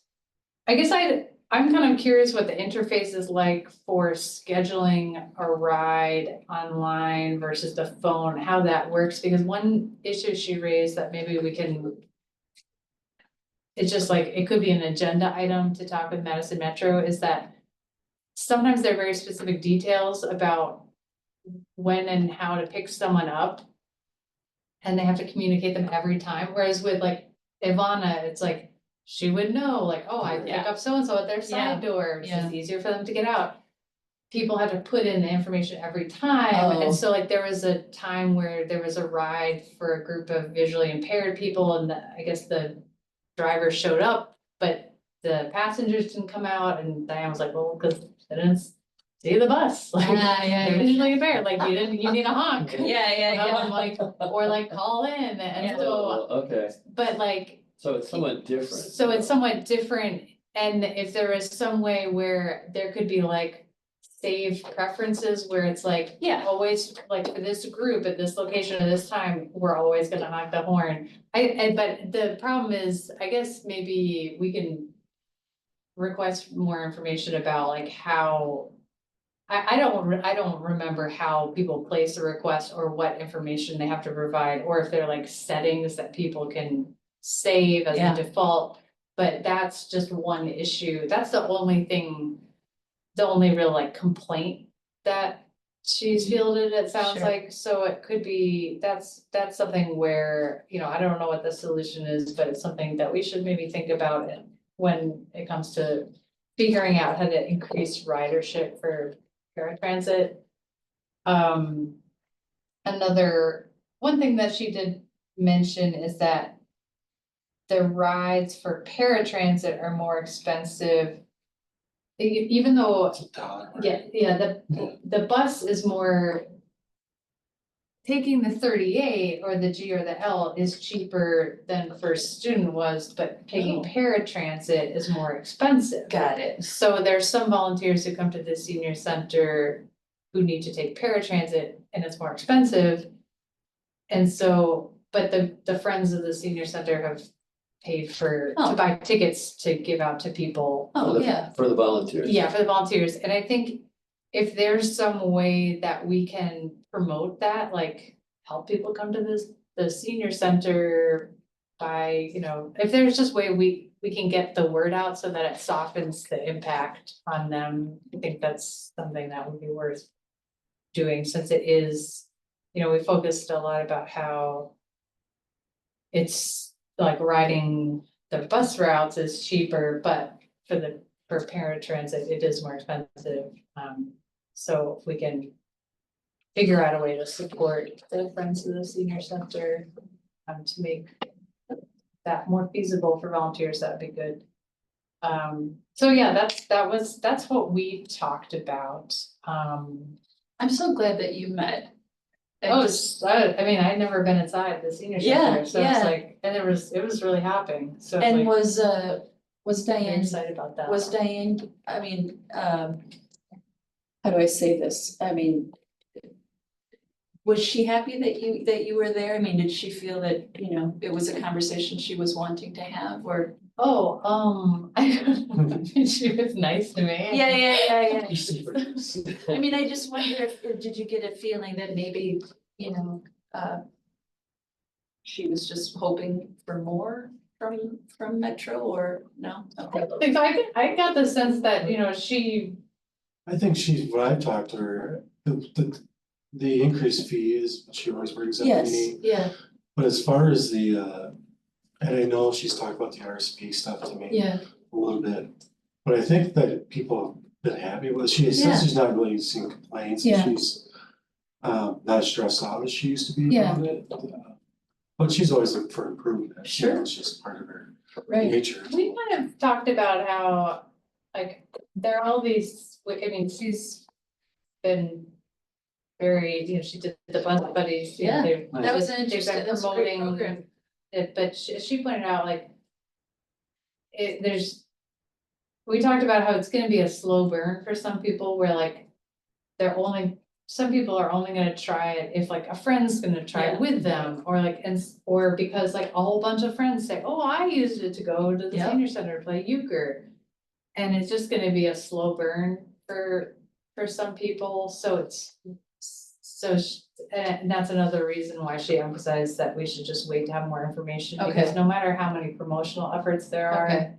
[SPEAKER 3] I guess I'm kind of curious what the interface is like for scheduling a ride online versus the phone, how that works, because one issue she raised that maybe we can. It's just like, it could be an agenda item to talk with Madison Metro, is that sometimes there are very specific details about when and how to pick someone up. And they have to communicate them every time, whereas with like Ivana, it's like, she would know, like, oh, I pick
[SPEAKER 4] Yeah.
[SPEAKER 3] up so-and-so at their side door, it's just easier for them to get out. People have to put in the information every time,
[SPEAKER 1] Oh.
[SPEAKER 3] and so like there was a time where there was a ride for a group of visually impaired people, and I guess the driver showed up, but the passengers didn't come out, and Diane was like, well, cause they didn't see the bus, like, they're visually impaired, like, you need a honk.
[SPEAKER 4] Yeah,
[SPEAKER 3] You know, and like, or like call in, and so,
[SPEAKER 6] Okay,
[SPEAKER 3] but like,
[SPEAKER 6] so it's somewhat different.
[SPEAKER 3] so it's somewhat different, and if there is some way where there could be like save preferences where it's like, yeah, always, like for this group at this location at this time, we're always gonna honk the horn. But the problem is, I guess maybe we can request more information about like how. I don't remember how people place a request or what information they have to provide, or if they're like settings that people can save as
[SPEAKER 1] Yeah.
[SPEAKER 3] a default. But that's just one issue. That's the only thing, the only real like complaint that she's fielded, it sounds
[SPEAKER 1] Sure.
[SPEAKER 3] like. So it could be, that's something where, you know, I don't know what the solution is, but it's something that we should maybe think about it when it comes to figuring out how to increase ridership for paratransit. One thing that she did mention is that the rides for paratransit are more expensive. Even though,
[SPEAKER 7] It's $1.
[SPEAKER 3] the bus is more. Taking the 38 or the G or the L is cheaper than First Student was, but taking paratransit is more expensive.
[SPEAKER 1] Got it.
[SPEAKER 3] So there's some volunteers who come to the senior center who need to take paratransit and it's more expensive. And so, but the friends of the senior center have paid to buy tickets to give out to people.
[SPEAKER 1] Oh, yeah.
[SPEAKER 6] For the volunteers.
[SPEAKER 3] Yeah, for the volunteers, and I think if there's some way that we can promote that, like help people come to the senior center by, you know, if there's just way we can get the word out so that it softens the impact on them, I think that's something that would be worth doing, since it is, you know, we focused a lot about how it's like riding the bus routes is cheaper, but for paratransit, it is more expensive. So if we can figure out a way to support the Friends of the Senior Center, to make that more feasible for volunteers, that'd be good. So yeah, that's what we talked about.
[SPEAKER 1] I'm so glad that you met.
[SPEAKER 3] I mean, I'd never been inside the senior
[SPEAKER 1] Yeah,
[SPEAKER 3] center, so
[SPEAKER 1] yeah.
[SPEAKER 3] it's like, and it was really happening, so it's
[SPEAKER 1] And
[SPEAKER 3] like,
[SPEAKER 1] was
[SPEAKER 3] I'm
[SPEAKER 1] Diane,
[SPEAKER 3] excited about that.
[SPEAKER 1] I mean, how do I say this? I mean, was she happy that you were there? I mean, did she feel that, you know, it was a conversation she was wanting to have, or?
[SPEAKER 3] Oh, she was nice to me.
[SPEAKER 1] Yeah. I mean, I just wonder if, did you get a feeling that maybe, you know, she was just hoping for more from Metro, or no? Okay.
[SPEAKER 3] I got the sense that, you know,
[SPEAKER 2] I think when I talked to her, the increased fee is, she always brings up
[SPEAKER 1] Yes,
[SPEAKER 2] me.
[SPEAKER 1] yeah,
[SPEAKER 2] But as far as and I know she's talked about the RSP stuff to me
[SPEAKER 1] yeah,
[SPEAKER 2] a little bit. But I think that people have been happy with it. She
[SPEAKER 1] Yeah.
[SPEAKER 2] says she's not really seeing complaints, and
[SPEAKER 1] Yeah.
[SPEAKER 2] she's not as stressed out as she used to be
[SPEAKER 1] Yeah.
[SPEAKER 2] about it. But she's always looking for improvement. You
[SPEAKER 1] Sure.
[SPEAKER 2] know, it's just part of her
[SPEAKER 1] right,
[SPEAKER 2] nature.
[SPEAKER 3] we kind of talked about how, like, there are all these, I mean, she's been very, you know, she did the Bus Buddies. You know,
[SPEAKER 1] Yeah,
[SPEAKER 3] they've-
[SPEAKER 1] that was
[SPEAKER 3] they've
[SPEAKER 1] an
[SPEAKER 3] been
[SPEAKER 1] interesting, that was a great
[SPEAKER 3] promoting
[SPEAKER 1] program.
[SPEAKER 3] it, but she pointed out, like, we talked about how it's gonna be a slow burn for some people where like some people are only gonna try it if like a friend's gonna try it
[SPEAKER 1] Yeah.
[SPEAKER 3] with them, or like, or because like a whole bunch of friends say, oh, I used it to go to the
[SPEAKER 1] Yep.
[SPEAKER 3] senior center to play euchre. And it's just gonna be a slow burn for some people, and that's another reason why she emphasized that we should just wait to have more information, because
[SPEAKER 1] Okay.
[SPEAKER 3] no matter how many promotional efforts there are.
[SPEAKER 1] Okay.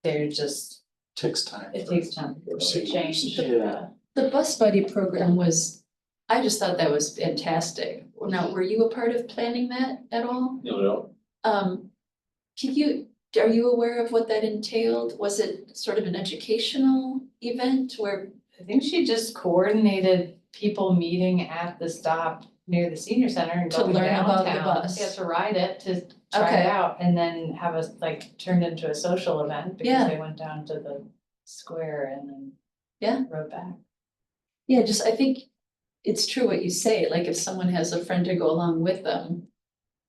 [SPEAKER 3] They're just,
[SPEAKER 2] Takes time.
[SPEAKER 3] it
[SPEAKER 2] for-
[SPEAKER 3] takes time to
[SPEAKER 2] for
[SPEAKER 3] really
[SPEAKER 2] seniors.
[SPEAKER 3] change.
[SPEAKER 2] Yeah.
[SPEAKER 1] The Bus Buddy program was, I just thought that was fantastic. Now, were you a part of planning that at all?
[SPEAKER 6] No,
[SPEAKER 1] Are you aware of what that entailed? Was it sort of an educational event where,
[SPEAKER 3] I think she just coordinated people meeting at the stop near the senior center and
[SPEAKER 1] To
[SPEAKER 3] going
[SPEAKER 1] learn about the
[SPEAKER 3] downtown.
[SPEAKER 1] bus.
[SPEAKER 3] Yeah, to ride it, to try
[SPEAKER 1] Okay.
[SPEAKER 3] it out, and then have us like turned into a social event
[SPEAKER 1] Yeah.
[SPEAKER 3] because they went down to the square and then.
[SPEAKER 1] Yeah.
[SPEAKER 3] Rode back.
[SPEAKER 1] yeah, just, I think it's true what you say, like if someone has a friend to go along with them,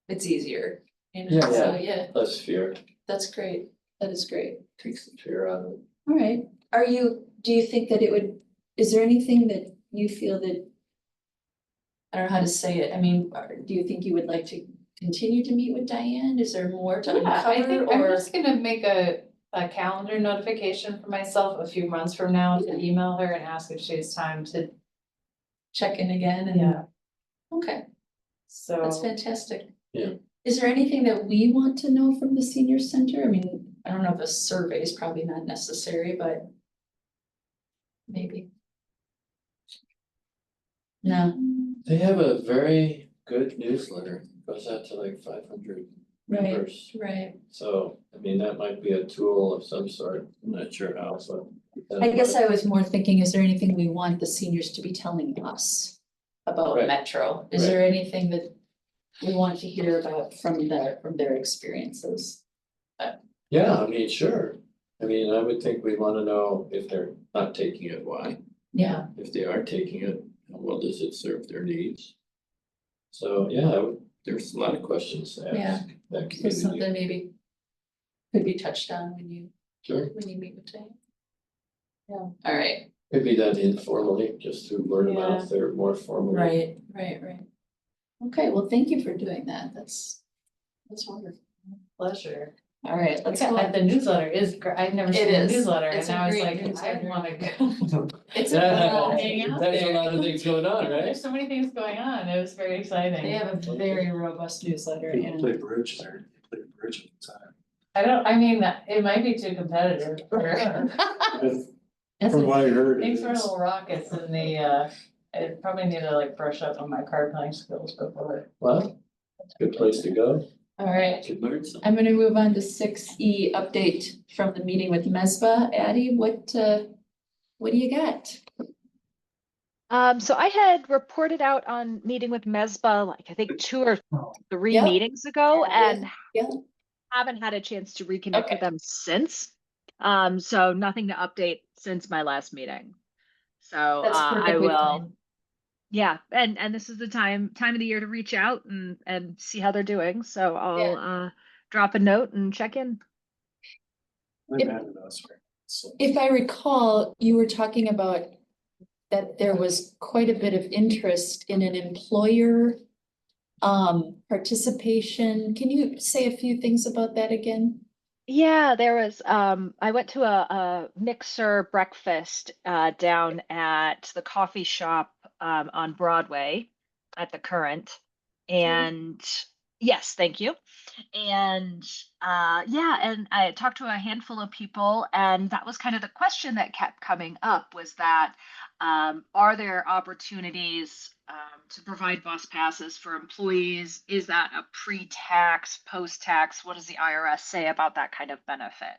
[SPEAKER 1] it's easier. You know,
[SPEAKER 6] Yeah.
[SPEAKER 1] so yeah,
[SPEAKER 6] less fear,
[SPEAKER 1] that's great. That is great.
[SPEAKER 6] takes the fear out of it.
[SPEAKER 1] All right. Do you think that is there anything that you feel that, I don't know how to say it, I mean, do you think you would like to continue to meet with Diane? Is there more to
[SPEAKER 3] Yeah, I
[SPEAKER 1] uncover
[SPEAKER 3] think I'm
[SPEAKER 1] or?
[SPEAKER 3] just gonna make a calendar notification for myself a few months from now to email her and ask if she has time to,
[SPEAKER 1] Check in again and?
[SPEAKER 3] yeah,
[SPEAKER 1] Okay,
[SPEAKER 3] so.
[SPEAKER 1] that's fantastic.
[SPEAKER 6] Yeah.
[SPEAKER 1] Is there anything that we want to know from the senior center? I mean, I don't know if a survey is probably not necessary, but maybe. No,
[SPEAKER 6] They have a very good newsletter, goes out to like 500
[SPEAKER 1] right,
[SPEAKER 6] members.
[SPEAKER 1] right.
[SPEAKER 6] So, I mean, that might be a tool of some sort, I'm not sure how, but.
[SPEAKER 1] I guess I was more thinking, is there anything we want the seniors to be telling us about
[SPEAKER 6] Right.
[SPEAKER 1] Metro? Is there anything that we want to hear about from their experiences?
[SPEAKER 6] Yeah, I mean, sure. I mean, I would think we wanna know if they're not taking it, why?
[SPEAKER 1] Yeah,
[SPEAKER 6] If they are taking it, how well does it serve their needs? So, yeah, there's a lot of questions to
[SPEAKER 1] Yeah.
[SPEAKER 6] ask that
[SPEAKER 1] so
[SPEAKER 6] community.
[SPEAKER 1] something maybe could be touched on when you
[SPEAKER 6] Sure,
[SPEAKER 1] meet with Diane.
[SPEAKER 3] Yeah.
[SPEAKER 1] All right,
[SPEAKER 6] could be done informally, just through word of
[SPEAKER 3] Yeah.
[SPEAKER 6] mouth or more formally.
[SPEAKER 1] right. Okay, well, thank you for doing that. That's wonderful.
[SPEAKER 3] Pleasure.
[SPEAKER 1] All right, let's go.
[SPEAKER 3] The newsletter is, I've never
[SPEAKER 1] It
[SPEAKER 3] seen the
[SPEAKER 1] is.
[SPEAKER 3] newsletter,
[SPEAKER 1] It's
[SPEAKER 3] and
[SPEAKER 1] a
[SPEAKER 3] I was
[SPEAKER 1] great
[SPEAKER 3] like, I
[SPEAKER 1] newsletter.
[SPEAKER 3] wanna go.
[SPEAKER 1] It's
[SPEAKER 6] Yeah.
[SPEAKER 3] Hang out
[SPEAKER 6] There's a
[SPEAKER 3] there.
[SPEAKER 6] lot of things going on, right?
[SPEAKER 3] There's so many things going on, it was very exciting.
[SPEAKER 1] They have a very robust newsletter
[SPEAKER 2] People
[SPEAKER 1] and
[SPEAKER 2] play bridge there, they play bridge all
[SPEAKER 3] I mean, it might be too competitive for.
[SPEAKER 2] the time.
[SPEAKER 1] that's
[SPEAKER 2] From
[SPEAKER 1] a-
[SPEAKER 2] what I heard.
[SPEAKER 3] Thanks
[SPEAKER 2] it
[SPEAKER 3] for
[SPEAKER 2] is.
[SPEAKER 3] little rockets in the, I probably need to like brush up on my card playing skills before.
[SPEAKER 6] Well, it's a good place to go,
[SPEAKER 1] all right.
[SPEAKER 6] could learn something.
[SPEAKER 1] I'm gonna move on to 6E update from the meeting with MESBA. Addie, what do you got?
[SPEAKER 5] So I had reported out on meeting with MESBA, like I think 2 or 3
[SPEAKER 1] Yep.
[SPEAKER 5] meetings ago,
[SPEAKER 1] Yeah,
[SPEAKER 5] and
[SPEAKER 1] yeah.
[SPEAKER 5] haven't had a chance to reconnect
[SPEAKER 1] Okay.
[SPEAKER 5] with them since. So nothing to update since my last meeting. So
[SPEAKER 1] That's
[SPEAKER 5] I
[SPEAKER 1] perfectly
[SPEAKER 5] will,
[SPEAKER 1] fine.
[SPEAKER 5] yeah, and this is the time of the year to reach out and see how they're doing. So I'll drop a note and check in.
[SPEAKER 2] They've added us, right? So-
[SPEAKER 1] If I recall, you were talking about that there was quite a bit of interest in an employer participation. Can you say a few things about that again?
[SPEAKER 5] Yeah, there was, I went to a mixer breakfast down at the coffee shop on Broadway at the Current. And yes, thank you. And yeah, and I talked to a handful of people, and that was kind of the question that kept coming up, was that are there opportunities to provide bus passes for employees? Is that a pre-tax, post-tax? What does the IRS say about that kind of benefit?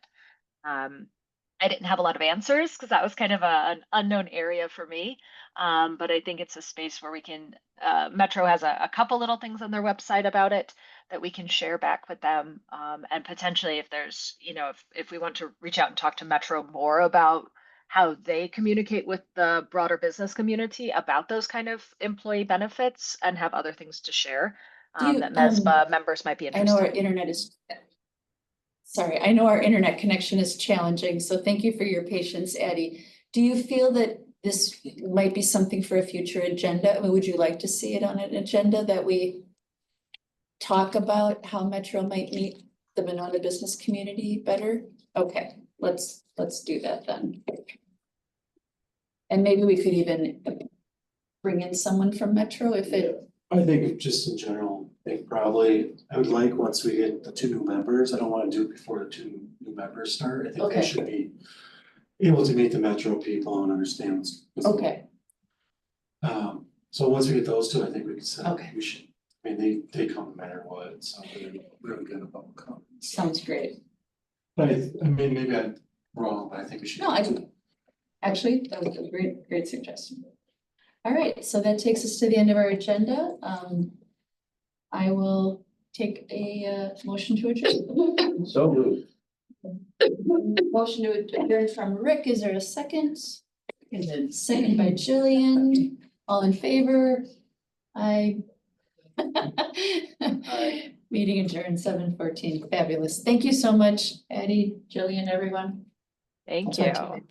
[SPEAKER 5] I didn't have a lot of answers because that was kind of an unknown area for me. But I think it's a space where we can, Metro has a couple little things on their website about it that we can share back with them. And potentially if there's, if we want to reach out and talk to Metro more about how they communicate with the broader business community about those kind of employee benefits and have other things to share,
[SPEAKER 1] Do you,
[SPEAKER 5] that MESPA members might be
[SPEAKER 1] I know our
[SPEAKER 5] interested.
[SPEAKER 1] internet is Sorry, I know our internet connection is challenging, so thank you for your patience, Addie. Do you feel that this might be something for a future agenda? I mean, would you like to see it on an agenda that we talk about how Metro might meet the Monona business community better? Okay, let's do that then. And maybe we could even bring in someone from Metro if it,
[SPEAKER 2] I think just in general, I think probably, I would like, once we get the 2 new members, I don't wanna do it before the 2 new members start, I think
[SPEAKER 1] Okay.
[SPEAKER 2] they should be able to meet the Metro people and understand what's.
[SPEAKER 1] okay,
[SPEAKER 2] So once we get those 2, I think we can set up,
[SPEAKER 1] Okay.
[SPEAKER 2] we should, I mean, they come no matter what, so they're really good about coming.
[SPEAKER 1] sounds great.
[SPEAKER 2] But I mean, maybe I'm wrong, but I think we should.
[SPEAKER 1] No, actually, that was a great suggestion. All right, so that takes us to the end of our agenda. I will take a motion to adjourn.
[SPEAKER 6] So moved.
[SPEAKER 1] Motion to adjourn from Rick, is there a second? Second by Jillian, all in favor? Aye. Meeting adjourned 7:14, fabulous. Thank you so much, Addie, Jillian, everyone.
[SPEAKER 5] Thank
[SPEAKER 1] I'll
[SPEAKER 5] you.
[SPEAKER 1] talk to you later.